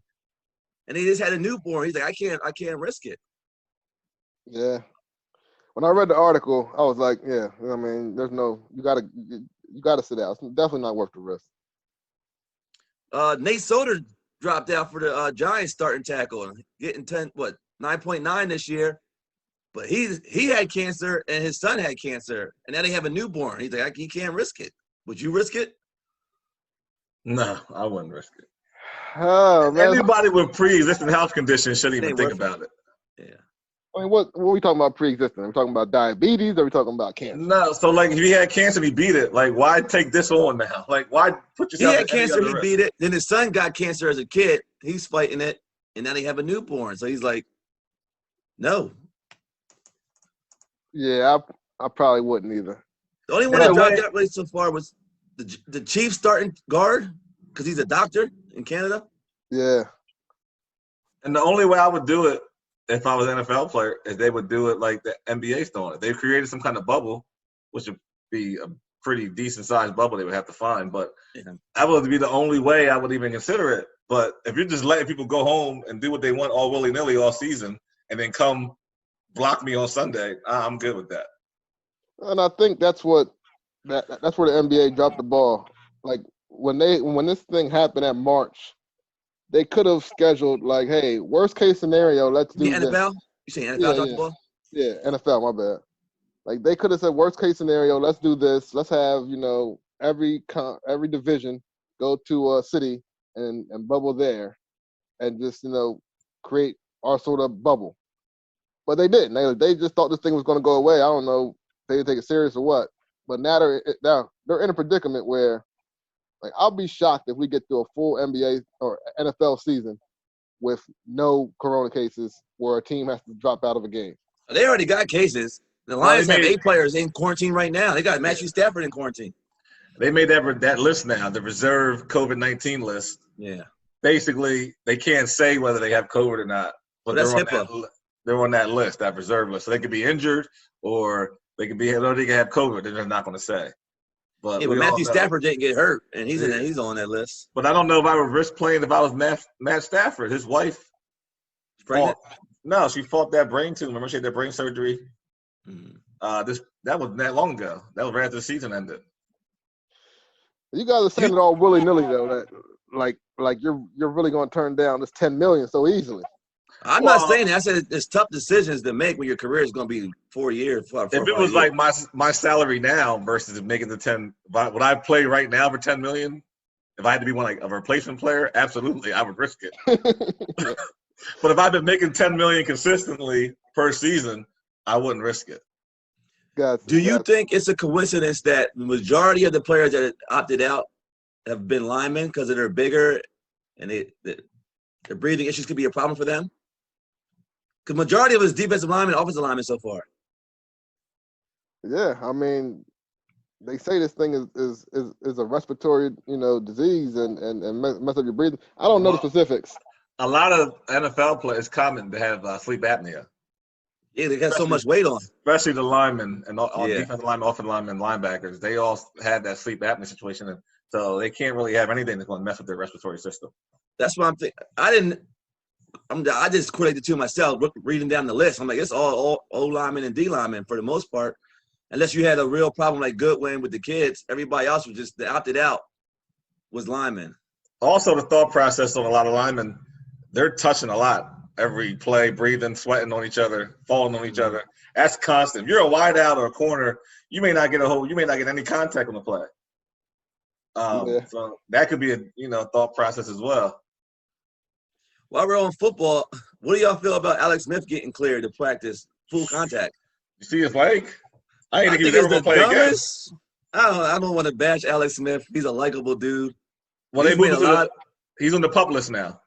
And he just had a newborn. He's like, I can't risk it. Yeah. When I read the article, I was like, yeah, I mean, there's no – you gotta sit out. It's definitely not worth the risk. Nate Solder dropped out for the Giants starting tackle, getting 9.9 this year. But he had cancer and his son had cancer, and now they have a newborn. He's like, he can't risk it. Would you risk it? No, I wouldn't risk it. Oh, man. Anybody with pre-existing health conditions shouldn't even think about it. Yeah. I mean, what are we talking about pre-existing? Are we talking about diabetes or are we talking about cancer? No, so like if he had cancer, he beat it. Like, why take this on now? Like, why put yourself? He had cancer, he beat it. Then his son got cancer as a kid. He's fighting it, and now they have a newborn. So he's like, no. Yeah, I probably wouldn't either. The only one that dropped out really so far was the Chiefs starting guard because he's a doctor in Canada. Yeah. And the only way I would do it if I was an NFL player is they would do it like the NBA's doing it. They've created some kind of bubble, which would be a pretty decent-sized bubble they would have to find. But that would be the only way I would even consider it. But if you're just letting people go home and do what they want all willy-nilly all season and then come block me on Sunday, I'm good with that. And I think that's where the NBA dropped the ball. Like when this thing happened at March, they could have scheduled like, hey, worst case scenario, let's do the NFL. You say NFL dropped the ball? Yeah, NFL. My bad. Like they could have said worst case scenario, let's do this. Let's have every division go to a city and bubble there, and just create our sort of bubble. But they didn't. They just thought this thing was going to go away. I don't know if they didn't take it serious or what. But now they're in a predicament where, like, I'll be shocked if we get through a full NBA or NFL season with no corona cases where a team has to drop out of a game. They already got cases. The Lions have 8 players in quarantine right now. They got Matthew Stafford in quarantine. They made that list now, the reserve COVID-19 list. Yeah. Basically, they can't say whether they have COVID or not. But that's HIPAA. They're on that list, that reserve list. So they could be injured or they could have COVID. They're just not going to say. But Matthew Stafford didn't get hurt, and he's on that list. But I don't know if I would risk playing if I was Matt Stafford. His wife pregnant? No, she fought that brain tumor. Remember she had that brain surgery? Mm-hmm. That wasn't that long ago. That was right after the season ended. You guys are saying it all willy-nilly, though, that like you're really going to turn down this $10 million so easily. I'm not saying that. I said it's tough decisions to make when your career is going to be 4 years. If it was like my salary now versus making the 10, would I play right now for $10 million? If I had to be a replacement player, absolutely, I would risk it. But if I've been making $10 million consistently per season, I wouldn't risk it. Do you think it's a coincidence that the majority of the players that opted out have been linemen because they're bigger and their breathing issues could be a problem for them? Because majority of us defensive linemen, offensive linemen so far. Yeah, I mean, they say this thing is a respiratory, disease and mess up your breathing. I don't know the specifics. A lot of NFL players common to have sleep apnea. Yeah, they got so much weight on. Especially the linemen and all defensive linemen, offensive linemen, linebackers. They all have that sleep apnea situation, and so they can't really have anything that's going to mess with their respiratory system. That's what I'm thinking. I just correlated the two myself, reading down the list. I'm like, it's all O linemen and D linemen for the most part. Unless you had a real problem like Goodwin with the kids, everybody else was just opted out was linemen. Also, the thought process on a lot of linemen, they're touching a lot. Every play, breathing, sweating on each other, falling on each other. That's constant. If you're a wide out or a corner, you may not get any contact on the play. So that could be a thought process as well. While we're on football, what do y'all feel about Alex Smith getting cleared to practice full contact? You see his leg? I think he's ever going to play again. I don't want to bash Alex Smith. He's a likable dude. Well, he's on the pup list now.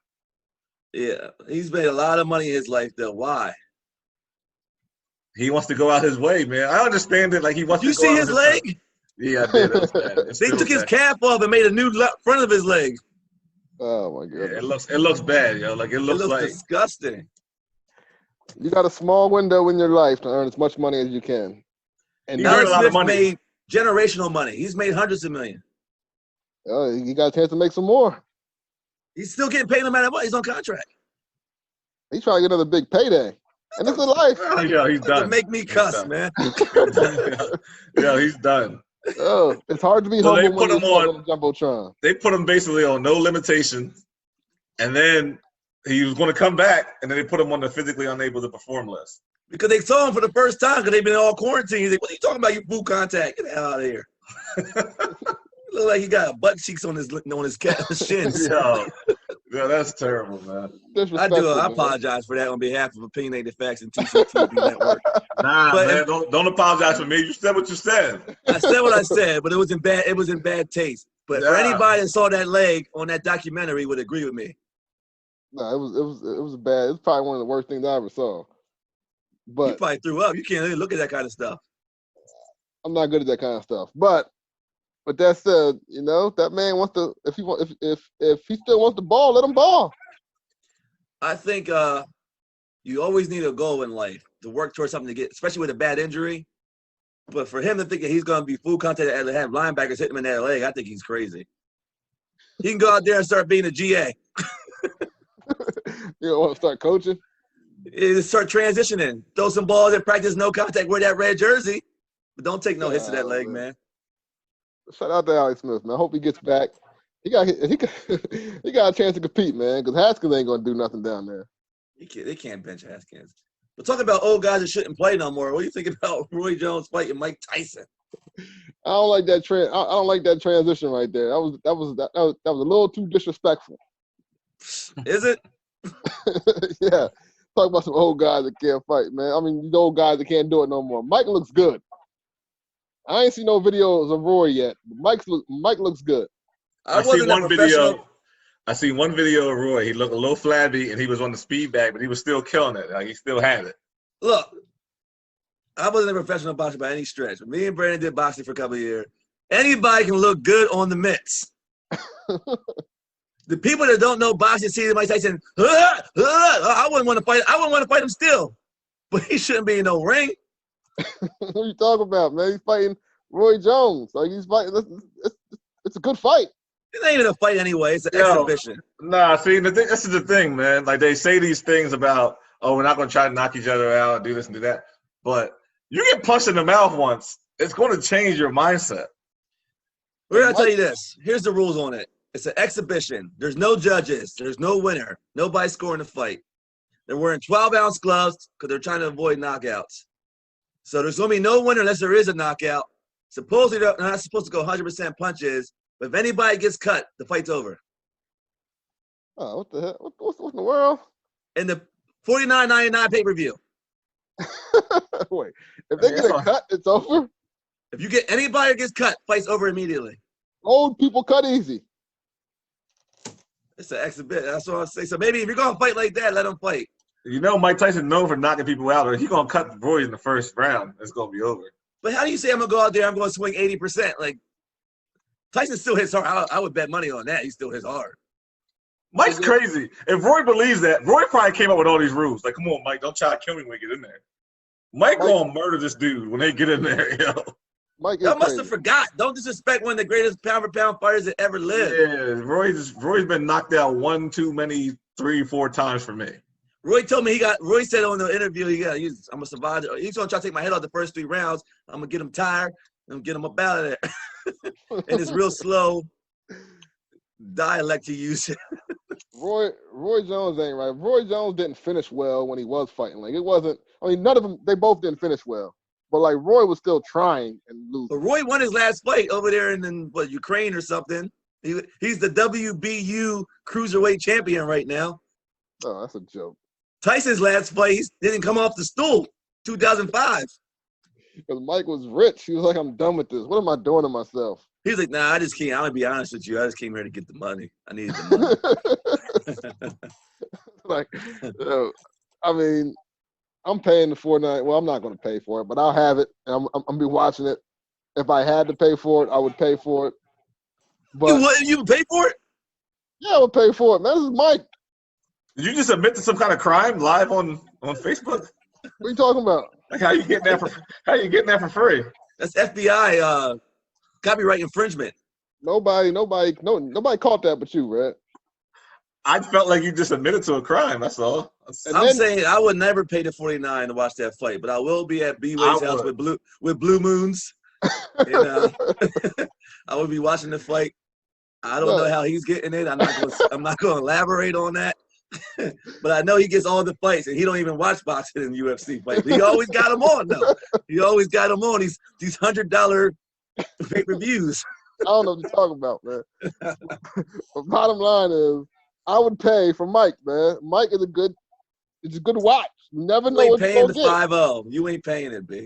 Yeah, he's made a lot of money in his life, though. Why? He wants to go out his way, man. I understand it. Like he wants. You see his leg? Yeah, I did. It was bad. They took his calf off and made a new front of his leg. Oh my goodness! Yeah, it looks bad, yo. Like it looks like disgusting. You got a small window in your life to earn as much money as you can. And Alex Smith made generational money. He's made hundreds of millions. He got a chance to make some more. He's still getting paid no matter what. He's on contract. He's trying to get another big payday. And it's a life. Yeah, he's done. Make me cuss, man. Yeah, he's done. Oh, it's hard to be humble when you're on the Jumbotron. They put him basically on no limitations. And then he was going to come back, and then they put him on the physically unable to perform list. Because they saw him for the first time because they've been all quarantined. He's like, what are you talking about, you full contact? Get the hell out of here. Look like he got butt cheeks on his shins. Yeah, that's terrible, man. I apologize for that on behalf of Opinionated Facts and TCTV Network. Man, don't apologize for me. You said what you said. I said what I said, but it was in bad taste. But for anybody that saw that leg on that documentary would agree with me. No, it was bad. It was probably one of the worst things I ever saw. But you probably threw up. You can't really look at that kind of stuff. I'm not good at that kind of stuff. But that said, that man wants to. If he still wants the ball, let him ball. I think you always need a goal in life to work towards something to get, especially with a bad injury. But for him to think that he's going to be full contact and have linebackers hit him in that leg, I think he's crazy. He can go out there and start being a GA. You don't want to start coaching? Start transitioning. Throw some balls in practice, no contact, wear that red jersey. But don't take no hits to that leg, man. Shout out to Alex Smith, man. I hope he gets back. He got a chance to compete, man, because Haskins ain't going to do nothing down there. They can't bench Haskins. But talking about old guys that shouldn't play no more, what do you think about Roy Jones fighting Mike Tyson? I don't like that I don't like that transition right there. That was a little too disrespectful. Is it? Yeah. Talk about some old guys that can't fight, man. I mean, these old guys that can't do it no more. Mike looks good. I ain't seen no videos of Roy yet. But Mike looks good. I see one video of Roy. He looked a little flabby, and he was on the speed bag, but he was still killing it. Like he still had it. Look, I wasn't a professional boxer by any stretch. But me and Brandon did boxing for a couple of years. Anybody can look good on the mitts. The people that don't know boxing see Mike Tyson. I wouldn't want to fight. I wouldn't want to fight him still, but he shouldn't be in no ring. What are you talking about, man? He's fighting Roy Jones. Like he's fighting. It's a good fight. It ain't even a fight anyway. It's an exhibition. Nah, see, this is the thing, man. Like they say these things about, we're not going to try to knock each other out, do this and do that. But you get punched in the mouth once, it's going to change your mindset. We're going to tell you this. Here's the rules on it. It's an exhibition. There's no judges. There's no winner. Nobody's scoring the fight. They're wearing 12-ounce gloves because they're trying to avoid knockouts. So there's going to be no winner unless there is a knockout. Supposedly, they're not supposed to go 100% punches, but if anybody gets cut, the fight's over. Oh, what the heck? What in the world? In the $49.99 pay-per-view. Wait, if they get a cut, it's over? If you get anybody that gets cut, fight's over immediately. Old people cut easy. It's an exhibit. That's what I say. So maybe if you're going to fight like that, let them fight. You know Mike Tyson known for knocking people out, or he's going to cut Roy in the first round. It's going to be over. But how do you say I'm going to go out there, I'm going to swing 80%? Like, Tyson still hits hard. I would bet money on that. He still hits hard. Mike's crazy. If Roy believes that, Roy probably came up with all these rules. Like, come on, Mike, don't try to kill me when we get in there. Mike gonna murder this dude when they get in there, yo. Mike Y'all must have forgot. Don't disrespect one of the greatest pound-for-pound fighters that ever lived. Yeah, Roy's been knocked out 1 too many, 3, 4 times for me. Roy told me Roy said on the interview, I'm gonna survive. He's gonna try to take my head off the first 3 rounds. I'm gonna get him tired. I'm gonna get him up out of there. And it's real slow dialect he used. Roy Jones ain't right. Roy Jones didn't finish well when he was fighting. Like, it wasn't. I mean, none of them. They both didn't finish well. But like, Roy was still trying and losing. But Roy won his last fight over there in Ukraine or something. He's the WBU cruiserweight champion right now. Oh, that's a joke. Tyson's last fight, he didn't come off the stool. 2005. Because Mike was rich. He was like, I'm done with this. What am I doing to myself? He was like, nah, I just came. I'm gonna be honest with you. I just came here to get the money. I needed the money. Like, I mean, I'm paying the $4.99. Well, I'm not going to pay for it, but I'll have it. And I'm be watching it. If I had to pay for it, I would pay for it. But you would pay for it? Yeah, I would pay for it, man. This is Mike. Did you just admit to some kind of crime live on Facebook? What are you talking about? Like, how you getting that for free? That's FBI copyright infringement. Nobody caught that but you, Red. I felt like you just admitted to a crime. That's all. I'm saying I would never pay the $49 to watch that fight, but I will be at B-Way's house with blue moons. And, I would be watching the fight. I don't know how he's getting it. I'm not going to elaborate on that. But I know he gets all the fights, and he don't even watch boxing and UFC fights. But he always got them on, though. He always got them on these $100 pay-per-views. I don't know what you're talking about, man. But bottom line is, I would pay for Mike, man. Mike is a good watch. You never know what you're going to get. You ain't paying the 5-0. You ain't paying it, B.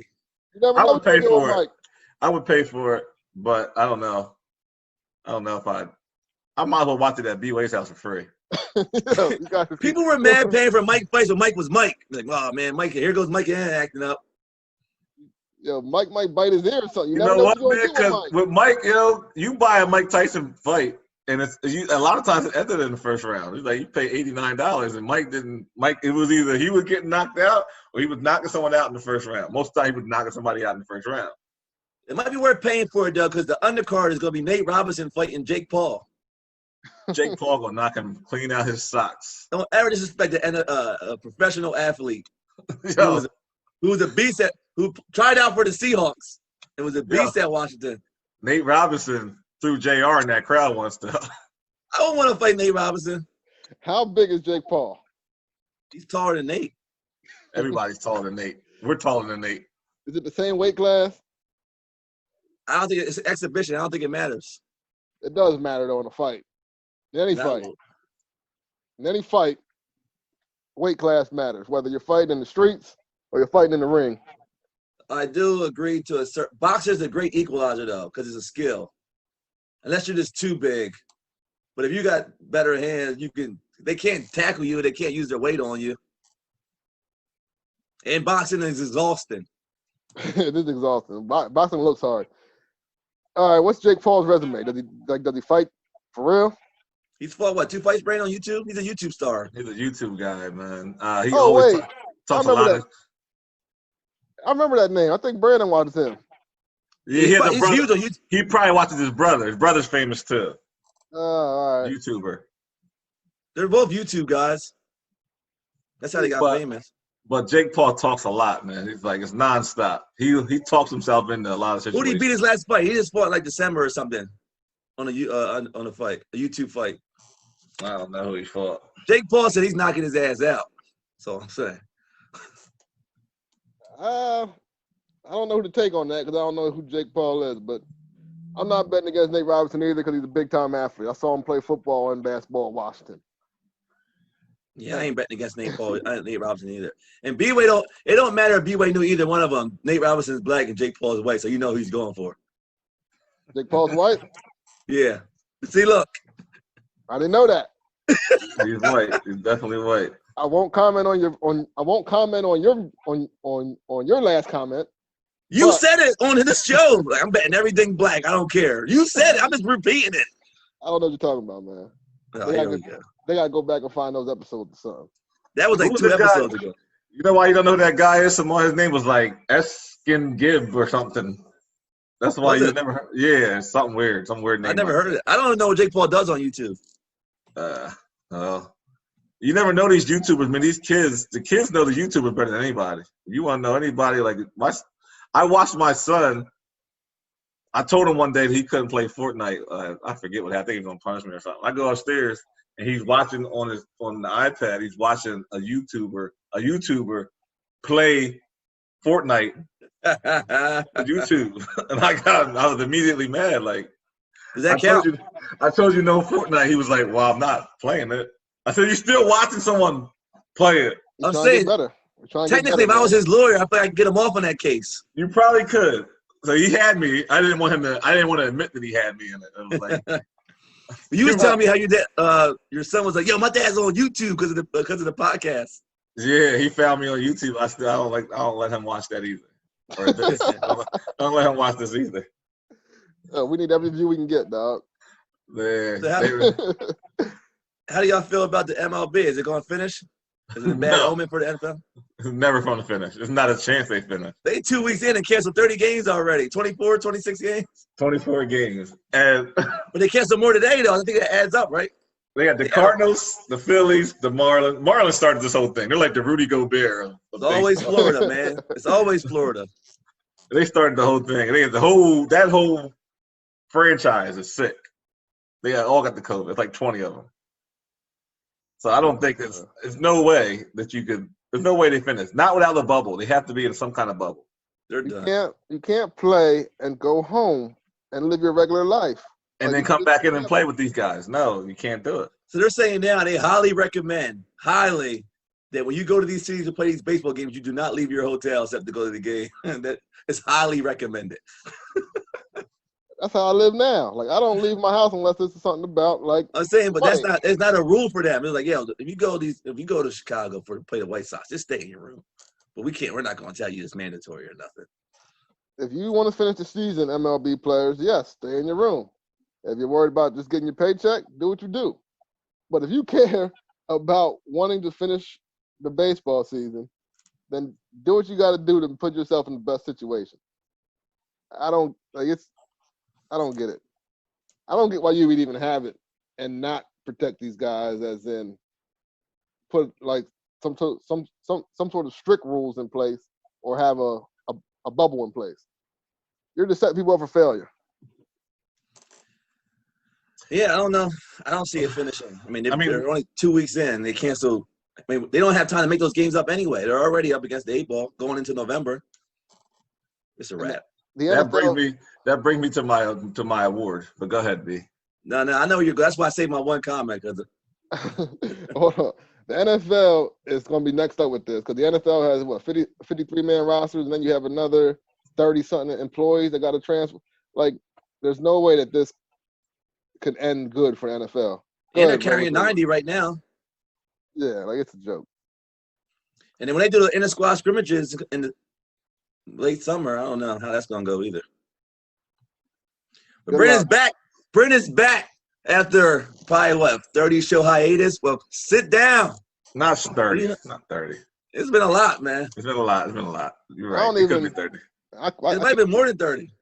You never know I would pay for it. Mike. I would pay for it, but I don't know. I don't know if I might as well watch it at B-Way's house for free. People were mad paying for Mike fights when Mike was Mike. Like, oh man, Mike, here goes Mike acting up. Yo, Mike might bite his ear or something. You know what, man? Because with Mike, you buy a Mike Tyson fight, and a lot of times it ended in the first round. It's like you pay $89, and Mike didn't. Mike, it was either he was getting knocked out or he was knocking someone out in the first round. Most of the time, he was knocking somebody out in the first round. It might be worth paying for it though, because the undercard is going to be Nate Robinson fighting Jake Paul. Jake Paul gonna knock him clean out his socks. Don't ever disrespect a professional athlete Yo. who was a beast who tried out for the Seahawks and was a beast at Washington. Nate Robinson threw JR in that crowd once though. I don't want to fight Nate Robinson. How big is Jake Paul? He's taller than Nate. Everybody's taller than Nate. We're taller than Nate. Is it the same weight class? I don't think it's an exhibition. I don't think it matters. It does matter though in a fight. In any fight, weight class matters. Whether you're fighting in the streets or you're fighting in the ring. I do agree to a certain. Boxer's a great equalizer though, because it's a skill. Unless you're just too big, but if you got better hands, they can't tackle you. They can't use their weight on you. And boxing is exhausting. It is exhausting. Boxing looks hard. All right, what's Jake Paul's resume? Does he fight for real? He's fought 2 fights, Brandon, on YouTube? He's a YouTube star. He's a YouTube guy, man. He talks a lot. I remember that name. I think Brandon watches him. Yeah, he's huge on YouTube. He probably watches his brother. His brother's famous too. All right. YouTuber. They're both YouTube guys. That's how they got famous. But Jake Paul talks a lot, man. He's like, it's nonstop. He talks himself into a lot of situations. Who did he beat his last fight? He just fought like December or something on a fight, a YouTube fight. I don't know who he fought. Jake Paul said he's knocking his ass out. That's all I'm saying. I don't know who to take on that because I don't know who Jake Paul is, but I'm not betting against Nate Robinson either because he's a big-time athlete. I saw him play football and basketball in Washington. Yeah, I ain't betting against Nate Robinson either. And B-Way it don't matter if B-Way knew either one of them. Nate Robinson's black and Jake Paul is white, so you know who he's going for. Jake Paul's white? Yeah. See, look. I didn't know that. He's white. He's definitely white. I won't comment on your last comment. You said it on this show. Like, I'm betting everything black. I don't care. You said it. I'm just repeating it. I don't know what you're talking about, man. They gotta go back and find those episodes or something. That was like 2 episodes ago. You know why you don't know who that guy is? His name was like Eskin Gibb or something. That's why you never heard. Yeah, something weird. Some weird name. I never heard of it. I don't know what Jake Paul does on YouTube. You never know these YouTubers, man. The kids know the YouTubers better than anybody. If you want to know anybody, like I watched my son. I told him one day that he couldn't play Fortnite. I forget what happened. I think he was gonna punish me or something. I go upstairs and he's watching on the iPad. He's watching a YouTuber play Fortnite on YouTube, and I was immediately mad. Like, does that count? I told you no Fortnite. He was like, "Well, I'm not playing it." I said, "You're still watching someone play it." I'm saying, technically, if I was his lawyer, I think I could get him off on that case. You probably could. So he had me. I didn't want to admit that he had me in it. I was like, you was telling me how your son was like, "Yo, my dad's on YouTube because of the podcast." Yeah, he found me on YouTube. I don't let him watch that either. Or this. I don't let him watch this either. We need every view we can get, dog. How do y'all feel about the MLB? Is it going to finish? Is it a bad omen for the NFL? It's never going to finish. There's not a chance they finish. They 2 weeks in and canceled 30 games already. 24, 26 games? 24 games. But they canceled more today, though. I think that adds up, right? They got the Cardinals, the Phillies, the Marlins. Marlins started this whole thing. They're like the Rudy Gobert. It's always Florida, man. It's always Florida. They started the whole thing. They got that whole franchise is sick. They all got the COVID. It's like 20 of them. So I don't think there's no way that there's no way they finish. Not without the bubble. They have to be in some kind of bubble. They're done. You can't play and go home and live your regular life. And then come back in and play with these guys. No, you can't do it. So they're saying now they highly recommend, that when you go to these cities to play these baseball games, you do not leave your hotel except to go to the game. That is highly recommended. That's how I live now. Like, I don't leave my house unless there's something about, like, I'm saying, but it's not a rule for them. It's like, if you go to Chicago to play the White Sox, just stay in your room. But we're not going to tell you it's mandatory or nothing. If you want to finish the season, MLB players, yes, stay in your room. If you're worried about just getting your paycheck, do what you do. But if you care about wanting to finish the baseball season, then do what you got to do to put yourself in the best situation. I don't get it. I don't get why you would even have it and not protect these guys, as in put like some sort of strict rules in place or have a bubble in place. You're just setting people up for failure. Yeah, I don't know. I don't see it finishing. I mean, they're only 2 weeks in. They cancel. I mean, they don't have time to make those games up anyway. They're already up against the 8 ball going into November. It's a wrap. That brings me to my award. But go ahead, B. No, I know where you're going. That's why I saved my one comment. Hold on. The NFL is going to be next up with this because the NFL has 53-man rosters, and then you have another 30-something employees that got to transfer. Like, there's no way that this could end good for the NFL. And they're carrying 90 right now. Yeah, like it's a joke. And then when they do the inter-squad scrimmages in the late summer, I don't know how that's going to go either. But Brennan's back after probably, 30-show hiatus? Well, sit down. Not 30. Not 30. It's been a lot, man. It's been a lot. You're right. It could be 30. It might have been more than 30.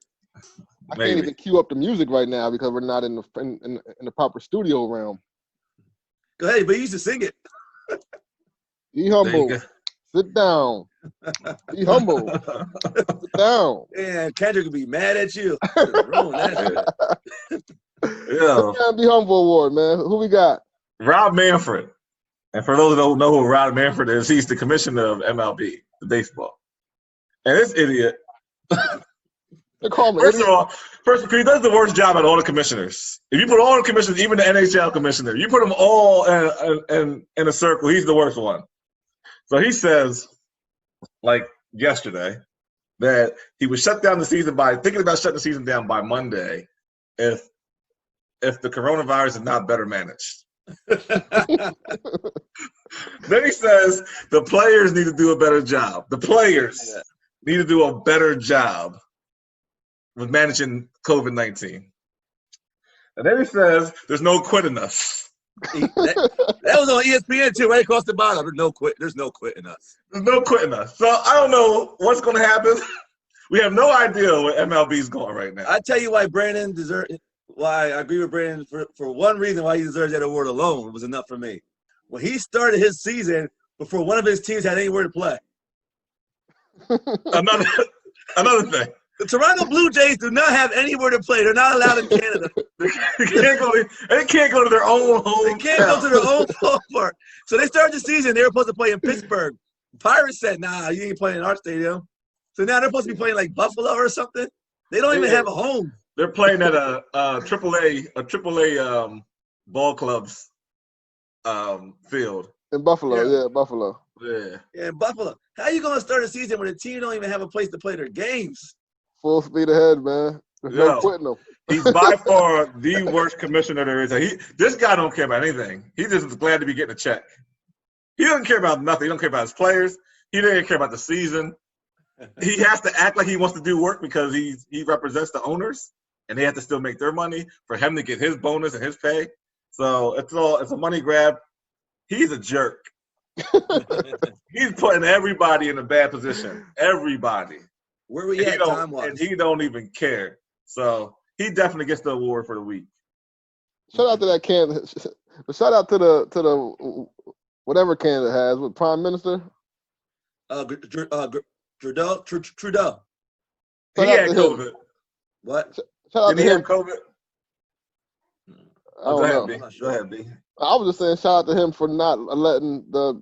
I can't even cue up the music right now because we're not in the proper studio realm. Go ahead, but you used to sing it. Be humble. Sit down. Be humble. Sit down. Yeah, Kendrick would be mad at you. Yeah. Be humble award, man. Who we got? Rob Manfred. And for those that don't know who Rod Manfred is, he's the commissioner of MLB, the baseball. And this idiot, They call him first of all, he does the worst job out of all the commissioners. If you put all the commissioners, even the NHL commissioner, you put them all in a circle, he's the worst one. So he says, like yesterday, that he would shut down the season thinking about shutting the season down by Monday if the coronavirus is not better managed. Then he says the players need to do a better job. The players need to do a better job with managing COVID-19. And then he says there's no quitting us. that was on ESPN too, right across the bottom. There's no quitting us. There's no quitting us. So I don't know what's going to happen. We have no idea where MLB is going right now. I tell you why Brandon deserves. Why I agree with Brandon for one reason why he deserves that award alone was enough for me. When he started his season before one of his teams had anywhere to play. Another thing. The Toronto Blue Jays do not have anywhere to play. They're not allowed in Canada. They can't go to their own home. They can't go to their own ballpark. So they started the season. They were supposed to play in Pittsburgh. Pirates said, "Nah, you ain't playing in our stadium." So now they're supposed to be playing like Buffalo or something. They don't even have a home. They're playing at a AAA ball club's field. In Buffalo, Buffalo. Yeah, in Buffalo. How you gonna start a season when the team don't even have a place to play their games? Full speed ahead, man. There's no quitting them. He's by far the worst commissioner there is. This guy don't care about anything. He just is glad to be getting a check. He doesn't care about nothing. He don't care about his players. He doesn't care about the season. He has to act like he wants to do work because he represents the owners, and they have to still make their money for him to get his bonus and his pay. So it's a money grab. He's a jerk. He's putting everybody in a bad position. Everybody. Where we at time-wise? And he don't even care. So he definitely gets the award for the week. Shout out to that candidate. Shout out to the whatever candidate has with Prime Minister. Trudeau. He had COVID. What? Shout out Did to he him. have COVID? Go ahead, B. Go ahead, B. I was just saying shout out to him for not letting the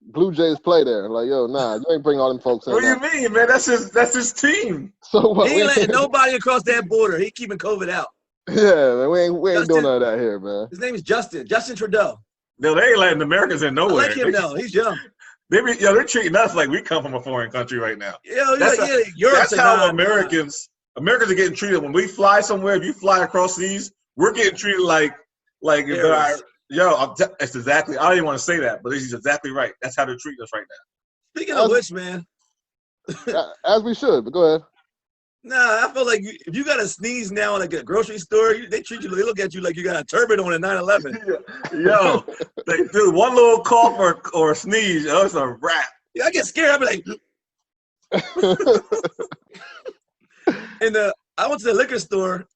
Blue Jays play there. Like, yo, nah, you ain't bring all them folks in. What do you mean, man? That's his team. So what? He ain't letting nobody across that border. He keeping COVID out. Yeah, man, we ain't doing none of that here, man. His name is Justin Trudeau. No, they ain't letting Americans in nowhere. I like him though. He's young. They're treating us like we come from a foreign country right now. That's how Americans are getting treated. When we fly somewhere, if you fly across seas, we're getting treated like it's exactly. I don't even want to say that, but he's exactly right. That's how they're treating us right now. Speaking of which, man, as we should. But go ahead. Nah, I feel like if you got to sneeze now in like a grocery store, they look at you like you got a turban on at 9/11. Yo, they do one little cough or sneeze, it's a wrap. Yeah, I get scared. I be like, and I went to the liquor store,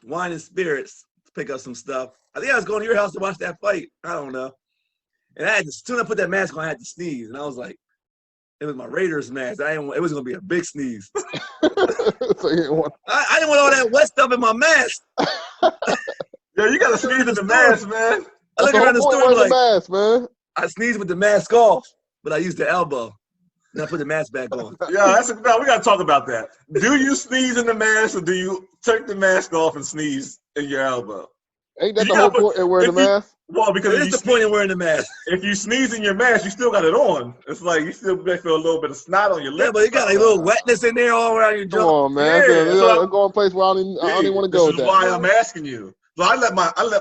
wine and spirits, to pick up some stuff. I think I was going to your house to watch that fight. I don't know. And as soon as I put that mask on, I had to sneeze, and I was like, it was my Raiders mask. It was gonna be a big sneeze. So you didn't want... I didn't want all that wet stuff in my mask. Yo, you gotta sneeze in the mask, man. I look around the store like, mask, man. I sneezed with the mask off, but I used the elbow. Then I put the mask back on. Yeah, we gotta talk about that. Do you sneeze in the mask, or do you take the mask off and sneeze in your elbow? Ain't that the whole point in wearing the mask? Well, because it is the point in wearing the mask. If you sneeze in your mask, you still got it on. It's like you still may feel a little bit of snot on your lip. Yeah, but you got like a little wetness in there all around your jaw. Come on, man. Yeah, I'm going a place where I don't even want to go. This is why I'm asking you. So I let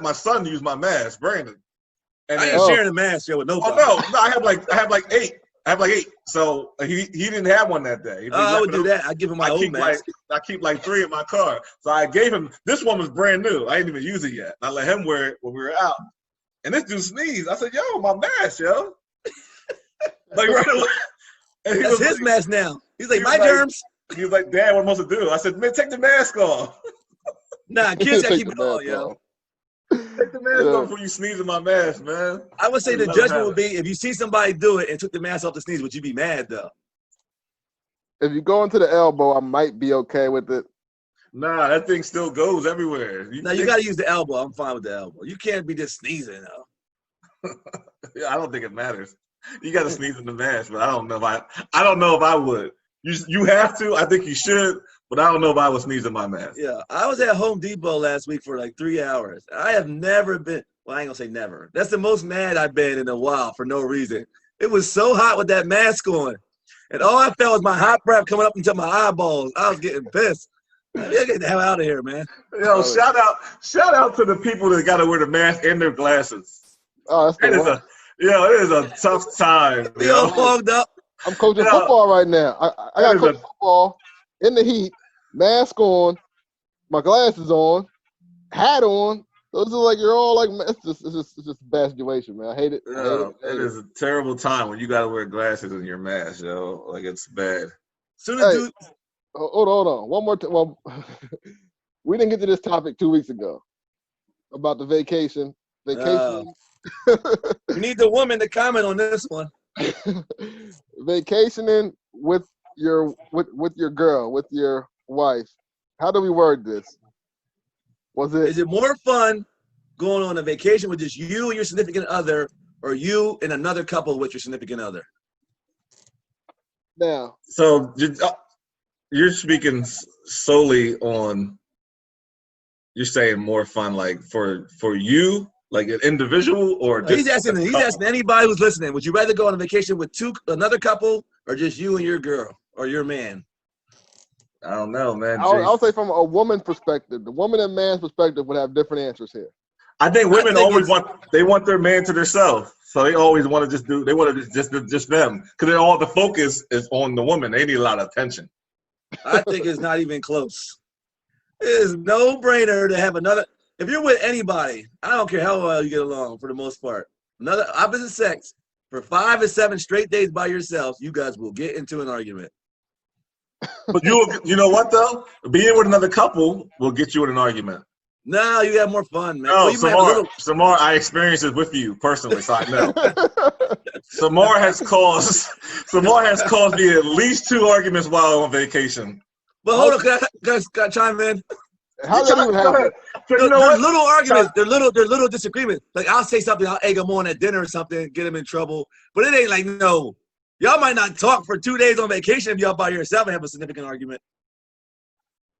my son use my mask, Brandon. And I ain't sharing the mask with nobody. Oh no, I have like 8. I have like 8. So he didn't have one that day. I would do that. I give him my own mask. I keep like 3 in my car. So I gave him, this one was brand new. I didn't even use it yet. I let him wear it when we were out. And this dude sneezed. I said, yo, my mask, yo. Like right away. And that's his mask now. He's like, my germs. He was like, Dad, what am I supposed to do? I said, man, take the mask off. Nah, kids gotta keep it on, yo. Take the mask off before you sneeze in my mask, man. I would say the judgment would be if you see somebody do it and took the mask off to sneeze, would you be mad though? If you go into the elbow, I might be okay with it. Nah, that thing still goes everywhere. You got to use the elbow. I'm fine with the elbow. You can't be just sneezing though. Yeah, I don't think it matters. You got to sneeze in the mask, but I don't know if I would. You have to. I think you should, but I don't know if I would sneeze in my mask. Yeah, I was at Home Depot last week for like 3 hours. I have never been. Well, I ain't gonna say never. That's the most mad I've been in a while for no reason. It was so hot with that mask on, and all I felt was my hot breath coming up into my eyeballs. I was getting pissed. I gotta get the hell out of here, man. Yo, shout out to the people that got to wear the mask and their glasses. Oh, that's It is a tough time. We all fogged up. I'm coaching football right now. I got to coach football in the heat, mask on, my glasses on, hat on. Those are like you're all like it's just a bad situation, man. I hate it. It is a terrible time when you got to wear glasses in your mask, yo. Like it's bad. Hold on. One more time. Well, we didn't get to this topic 2 weeks ago about the vacation. We need the woman to comment on this one. Vacationing with your girl, with your wife. How do we word this? Is it more fun going on a vacation with just you and your significant other, or you and another couple with your significant other? Now, so you're speaking solely on. You're saying more fun, like for you, like an individual, or just he's asking anybody who's listening. Would you rather go on a vacation with another couple, or just you and your girl or your man? I don't know, man. I'll say from a woman's perspective, the woman and man's perspective would have different answers here. I think women want their man to themselves, so they always want to just them, because all the focus is on the woman. They need a lot of attention. I think it's not even close. It is no brainer to have another. If you're with anybody, I don't care how well you get along for the most part. Another opposite sex for 5 or 7 straight days by yourself, you guys will get into an argument. But you know what though? Being with another couple will get you in an argument. No, you have more fun, man. No, Samar, I experienced it with you personally, so I know. Samar has caused me at least 2 arguments while on vacation. But hold on, can I chime in? How does that even happen? There's little arguments. They're little disagreements. Like I'll say something, I'll egg them on at dinner or something, get them in trouble. But it ain't like no. Y'all might not talk for 2 days on vacation if y'all by yourself and have a significant argument.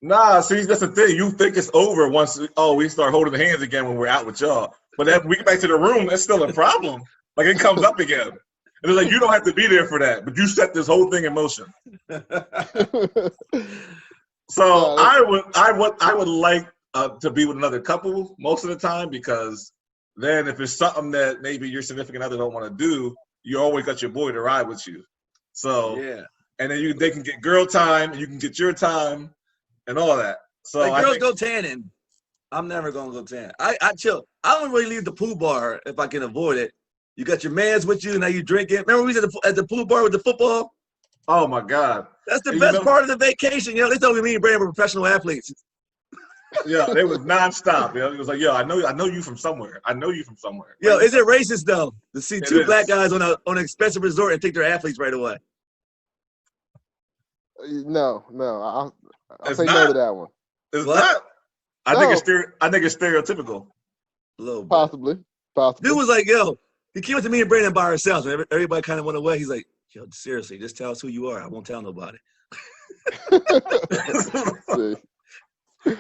Nah, see, that's the thing. You think it's over once we start holding hands again when we're out with y'all. But if we get back to the room, it's still a problem. Like it comes up again. And it's like you don't have to be there for that, but you set this whole thing in motion. So I would like to be with another couple most of the time, because then if it's something that maybe your significant other don't want to do, you always got your boy to ride with you. So yeah, and then they can get girl time, and you can get your time, and all that. So like girls go tanning. I'm never gonna go tan. I chill. I don't really leave the pool bar if I can avoid it. You got your mans with you, now you drinking. Remember we was at the pool bar with the football? Oh my God. That's the best part of the vacation. They told me and Brandon were professional athletes. Yeah, they was nonstop. It was like, I know you from somewhere. I know you from somewhere. Yo, is it racist though to see 2 black guys on an expensive resort and take their athletes right away? No, I'll say no to that one. It's not. I think it's stereotypical. A little bit. Possibly. Dude was like, yo, he came up to me and Brandon by ourselves, and everybody kind of went away. He's like, yo, seriously, just tell us who you are. I won't tell nobody.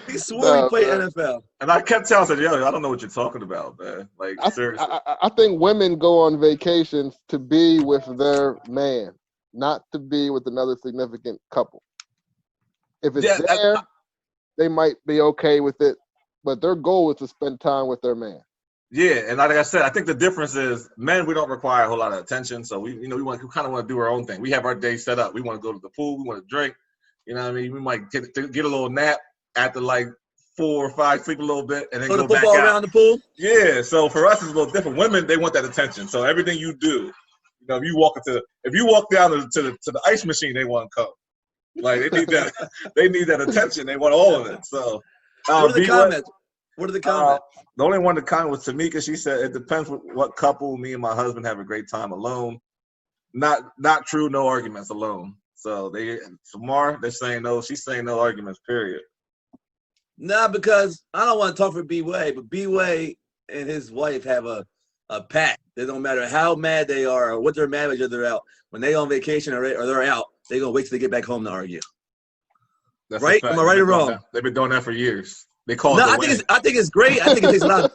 He swore he played NFL. And I kept telling him, yo, I don't know what you're talking about, man. Like, seriously. I think women go on vacations to be with their man, not to be with another significant couple. If it's they might be okay with it, but their goal is to spend time with their man. Yeah, and like I said, I think the difference is men, we don't require a whole lot of attention, so we kind of want to do our own thing. We have our day set up. We want to go to the pool. We want to drink. You know what I mean? We might get a little nap after like 4 or 5, sleep a little bit, and then go back out. Around the pool? Yeah, so for us, it's a little different. Women, they want that attention. So everything you do, if you walk down to the ice machine, they want to come. Like they need that. They need that attention. They want all of it. So what are the comments? What are the comments? The only one to comment was Tamika. She said it depends what couple. Me and my husband have a great time alone. Not true. No arguments alone. So Samar, they're saying no. She's saying no arguments. Period. Nah, because I don't want to talk for B-Way, but B-Way and his wife have a a pact. It don't matter how mad they are or what they're mad at each other out. When they on vacation or they're out, they're gonna wait till they get back home to argue. That's right? Am I right or wrong? They've been doing that for years. They call it no, the I think it's great. I think it takes a lot of,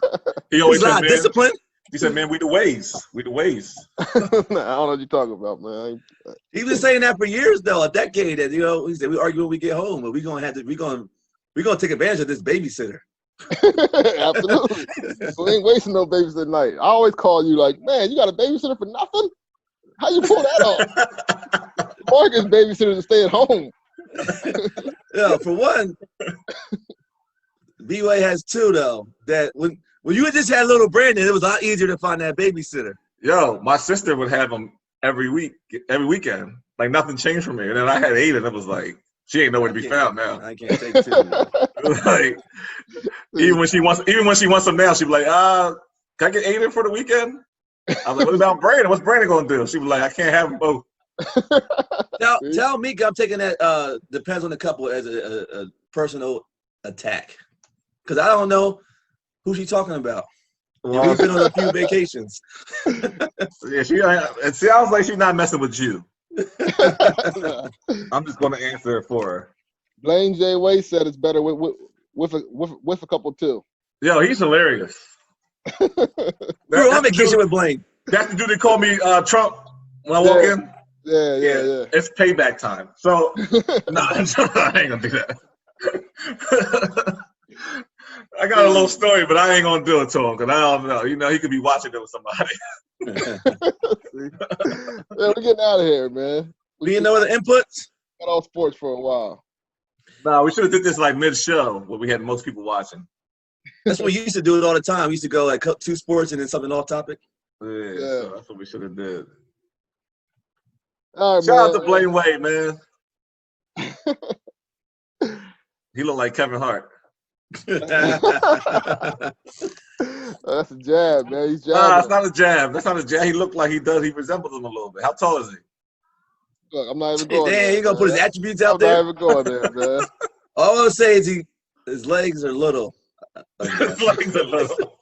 he always a said, lot of discipline. He said, man, we the ways. We the ways. I don't know what you're talking about, man. He's been saying that for years, though, a decade. That he said we argue when we get home, but we're gonna take advantage of this babysitter. Absolutely. We ain't wasting no babysitter night. I always call you like, man, you got a babysitter for nothing? How you pull that off? Marcus babysitter to stay at home. Yeah, for one, B-Way has two though. That when you just had little Brandon, it was a lot easier to find that babysitter. Yo, my sister would have him every weekend. Like nothing changed for me. And then I had Aiden. It was like she ain't nowhere to be found now. I can't take two. Like even when she wants him now, she'd be like, can I get Aiden for the weekend? I was like, what about Brandon? What's Brandon gonna do? She was like, I can't have them both. Tell Meek I'm taking that depends on the couple as a personal attack. Because I don't know who she's talking about. Well, we've been on a few vacations. Yeah, it sounds like she's not messing with you. I'm just gonna answer it for her. Blaine J. Way said it's better with a couple too. Yo, he's hilarious. We were on vacation with Blaine. That's the dude that called me Trump when I walk in. Yeah. It's payback time. So, nah, I ain't gonna do that. I got a little story, but I ain't gonna do it to him because I don't know. You know, he could be watching it with somebody. Yeah, we're getting out of here, man. We didn't know the inputs. Got all sports for a while. Nah, we should have did this like mid-show where we had most people watching. That's what we used to do it all the time. We used to go like 2 sports and then something off topic. Yeah. So that's what we should have did. All right, Shout out to Blaine Wade, man. He looked like Kevin Hart. That's a jab, man. He's jabbing. Nah, it's not a jab. That's not a jab. He looked like he does. He resembles him a little bit. How tall is he? Look, I'm not even going there. He gonna put his attributes out there. I'm not even going there, man. All I'll say is his legs are little. His legs are little.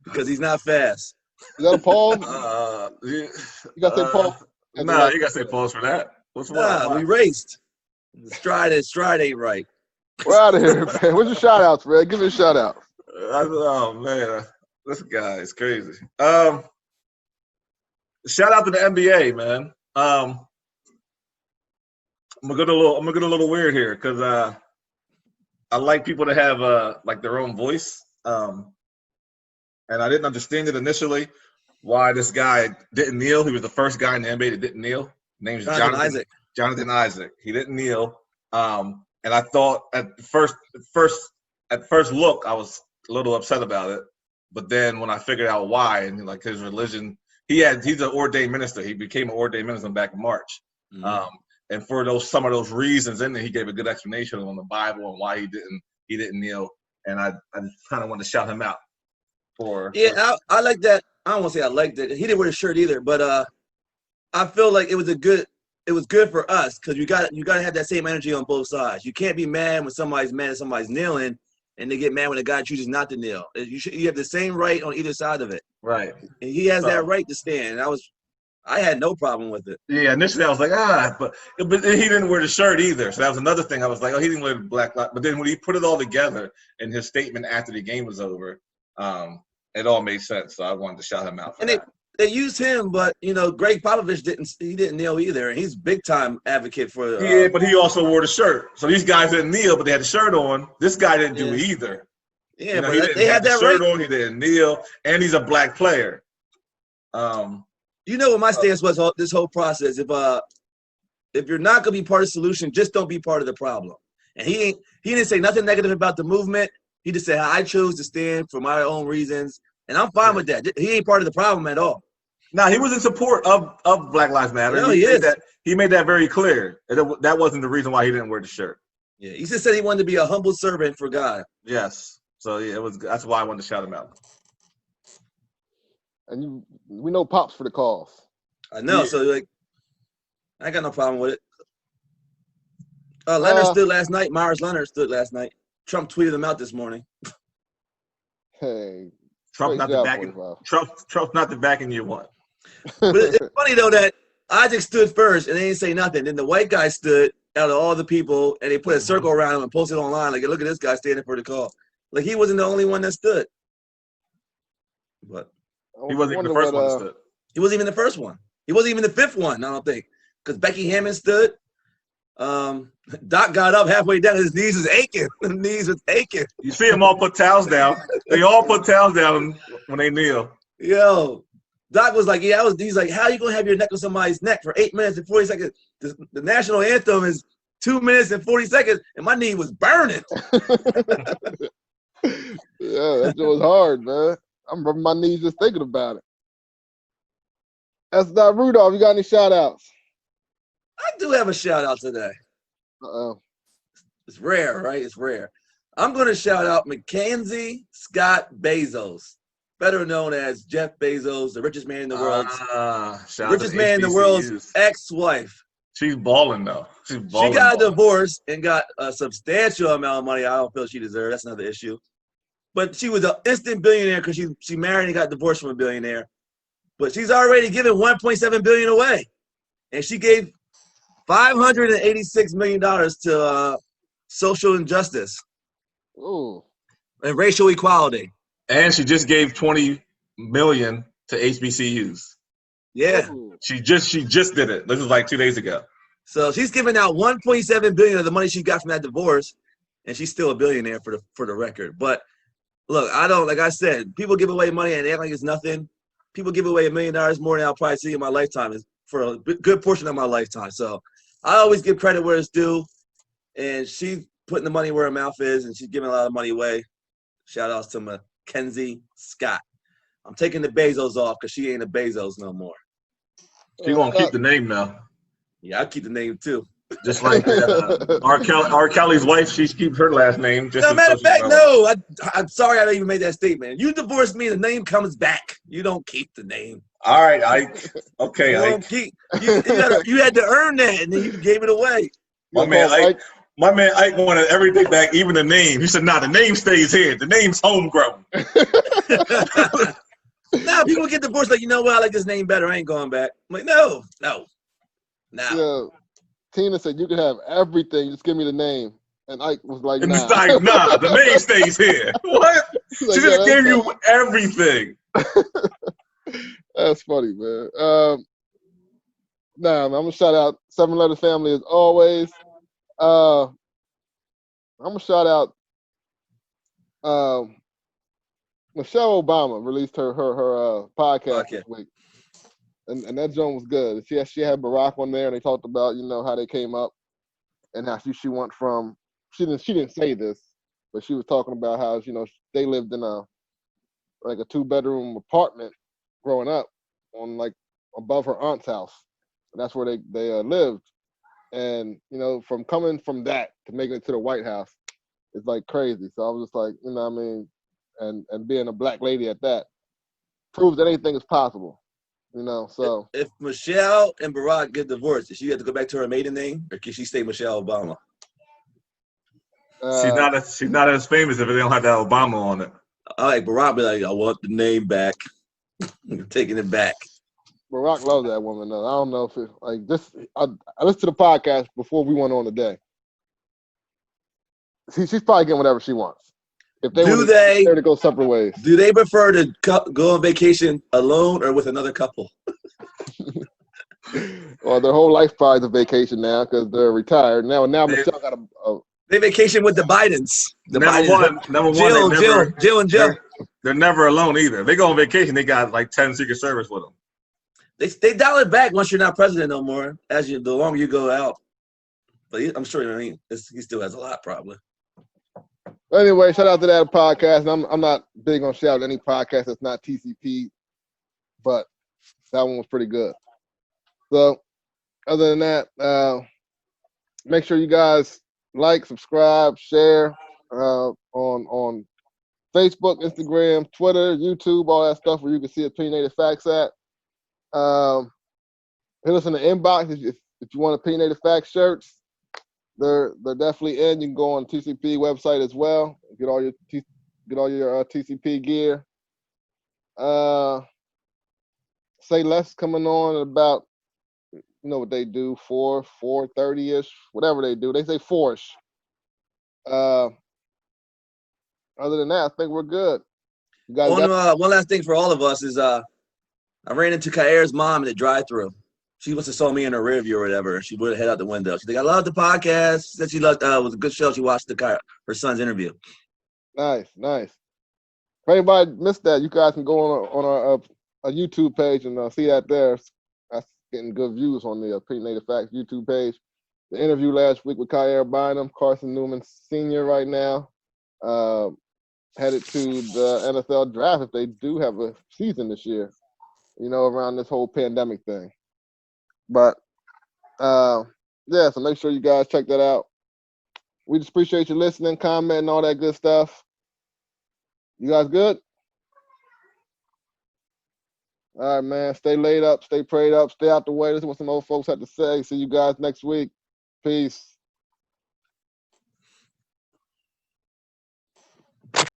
Because he's not fast. Is that a pause? You got to say pause? Nah, you got to say pause for that. What's wrong? We raced. The stride ain't right. We're out of here, man. Where's your shout outs, man? Give me a shout out. Oh, man. This guy is crazy. Shout out to the NBA, man. I'm gonna get a little weird here because I like people to have like their own voice. And I didn't understand it initially why this guy didn't kneel. He was the first guy in the NBA that didn't kneel. Name's Jonathan Isaac. He didn't kneel. And I thought at first look, I was a little upset about it. But then when I figured out why, and like his religion, he's an ordained minister. He became an ordained minister back in March. Mm-hmm. And for some of those reasons in there, he gave a good explanation on the Bible and why he didn't kneel. And I just kind of wanted to shout him out I like that. I don't want to say I liked it. He didn't wear the shirt either, but I feel like it was good for us because you got to have that same energy on both sides. You can't be mad when somebody's mad and somebody's kneeling, and they get mad when a guy chooses not to kneel. You have the same right on either side of it. Right. And he has that right to stand. And I had no problem with it. Yeah, initially I was like, but he didn't wear the shirt either. So that was another thing. I was like, he didn't wear the black light. But then when he put it all together in his statement after the game was over, it all made sense. So I wanted to shout him out for that. They used him, but Greg Popovich didn't kneel either, and he's big time advocate for. Yeah, but he also wore the shirt. So these guys didn't kneel, but they had the shirt on. This guy didn't do either. Yeah, but they had that shirt right. on. He didn't kneel, and he's a black player. What my stance was this whole process. If you're not gonna be part of the solution, just don't be part of the problem. And he didn't say nothing negative about the movement. He just said I chose to stand for my own reasons, and I'm fine with that. He ain't part of the problem at all. Now, he was in support of Black Lives Matter. No, He made that very clear. That wasn't the reason why he didn't wear the shirt. Yeah, he just said he wanted to be a humble servant for God. Yes. So, yeah, that's why I wanted to shout him out. And we know Pops for the cause. I know. Yeah. So, I got no problem with it. Leonard stood last night. Myers Leonard stood last night. Trump tweeted him out this morning. Hey. Trump not the back. 45. Trump not the back in year one. But it's funny though that Isaac stood first and they didn't say nothing. Then the white guy stood out of all the people and they put a circle around him and posted online like, look at this guy standing for the call. Like he wasn't the only one that stood. But he wasn't even the first one that stood. He wasn't even the first one. He wasn't even the fifth one, I don't think. Because Becky Hammond stood. Doc got up halfway down. His knees was aching. His knees was aching. You see them all put towels down. They all put towels down when they kneel. Yo, Doc was like, yeah, he's like, how are you going to have your neck on somebody's neck for 8 minutes and 40 seconds? The national anthem is 2 minutes and 40 seconds, and my knee was burning. Yeah, that was hard, man. I'm rubbing my knees just thinking about it. That's not Rudolph. You got any shout-outs? I do have a shout-out today. Uh-oh. It's rare, right? It's rare. I'm going to shout out Mackenzie Scott Bezos, better known as Jeff Bezos, the richest man in the world. Richest man in the world's ex-wife. She's balling, though. She got a divorce and got a substantial amount of money I don't feel she deserved. That's another issue. But she was an instant billionaire because she married and got divorced from a billionaire. But she's already given $1.7 billion away. And she gave $586 million to social injustice. Ooh. And racial equality. And she just gave $20 million to HBCUs. Yeah. Ooh. She just did it. This was like 2 days ago. So she's giving out $1.7 billion of the money she got from that divorce, and she's still a billionaire for the record. But look, like I said, people give away money and they act like it's nothing. People give away $1 million more than I'll probably see in my lifetime for a good portion of my lifetime. So I always give credit where it's due, and she's putting the money where her mouth is, and she's giving a lot of money away. Shout outs to Mackenzie Scott. I'm taking the Bezos off because she ain't a Bezos no more. She gonna keep the name now. Yeah, I'll keep the name too. Just like R. Kelly's wife, she keeps her last name. Just matter of fact, no. I'm sorry I even made that statement. You divorced me, the name comes back. You don't keep the name. All right, Ike. Okay, Ike. You had to earn that, and then you gave it away. My man Ike wanted everything back, even the name. He said, nah, the name stays here. The name's homegrown. Now people get divorced like, you know what, I like this name better. I ain't going back. I'm like, no. Yeah. Tina said, you can have everything. Just give me the name. And Ike was like, and nah. it's like, nah, the name stays here. What? Like, she just gave you everything. That's funny, man. Man, I'm going to shout out 7 Letter Family as always. I'm going to shout out Michelle Obama released her podcast this week. And that joint was good. She had Barack on there, and they talked about, how they came up and how she went from, she didn't say this, but she was talking about how, they lived in a 2-bedroom apartment growing up on above her aunt's house. And that's where they lived. And, from coming from that to making it to the White House, it's like crazy. So I was just like, and being a black lady at that proves that anything is possible. So if Michelle and Barack get divorced, does she have to go back to her maiden name, or can she stay Michelle Obama? She's not as famous if they don't have that Obama on it. I like Barack be like, I want the name back. I'm taking it back. Barack loves that woman though. I don't know if it's like this. I listened to the podcast before we went on today. She's probably getting whatever she wants. If they were to go separate ways. Do they prefer to go on vacation alone or with another couple? Well, their whole life probably is a vacation now because they're retired. Now Michelle got a they vacation with the Bidens. Number one, Jill and Joe. They're never alone either. If they go on vacation, they got like 10 Secret Service with them. They dial it back once you're not president no more. The longer you go out, but I'm sure he still has a lot probably. Anyway, shout out to that podcast. And I'm not big on shout out any podcast that's not TCP, but that one was pretty good. So, other than that, make sure you guys like, subscribe, share on Facebook, Instagram, Twitter, YouTube, all that stuff where you can see Opinionated Facts at. Hit us in the inbox if you want Opinionated Facts shirts. They're definitely in. You can go on the TCP website as well. Get all your TCP gear. Say Less coming on at about, you know what they do, 4:30ish, whatever they do. They say 4ish. Other than that, I think we're good. You guys got One last thing for all of us is I ran into Kair's mom in the drive-thru. She must have saw me in her rear view or whatever. She would have head out the window. She's like, "I love the podcast." She said she loved. It was a good show. She watched her son's interview. Nice. If anybody missed that, you guys can go on our YouTube page and see that there. That's getting good views on the Opinionated Facts YouTube page. The interview last week with Kair Bynum, Carson Newman Sr. right now, headed to the NFL draft if they do have a season this year, you know, around this whole pandemic thing. But, yeah, so make sure you guys check that out. We just appreciate you listening, commenting, all that good stuff. You guys good? All right, man. Stay laid up, stay prayed up, stay out the way. This is what some old folks had to say. See you guys next week. Peace.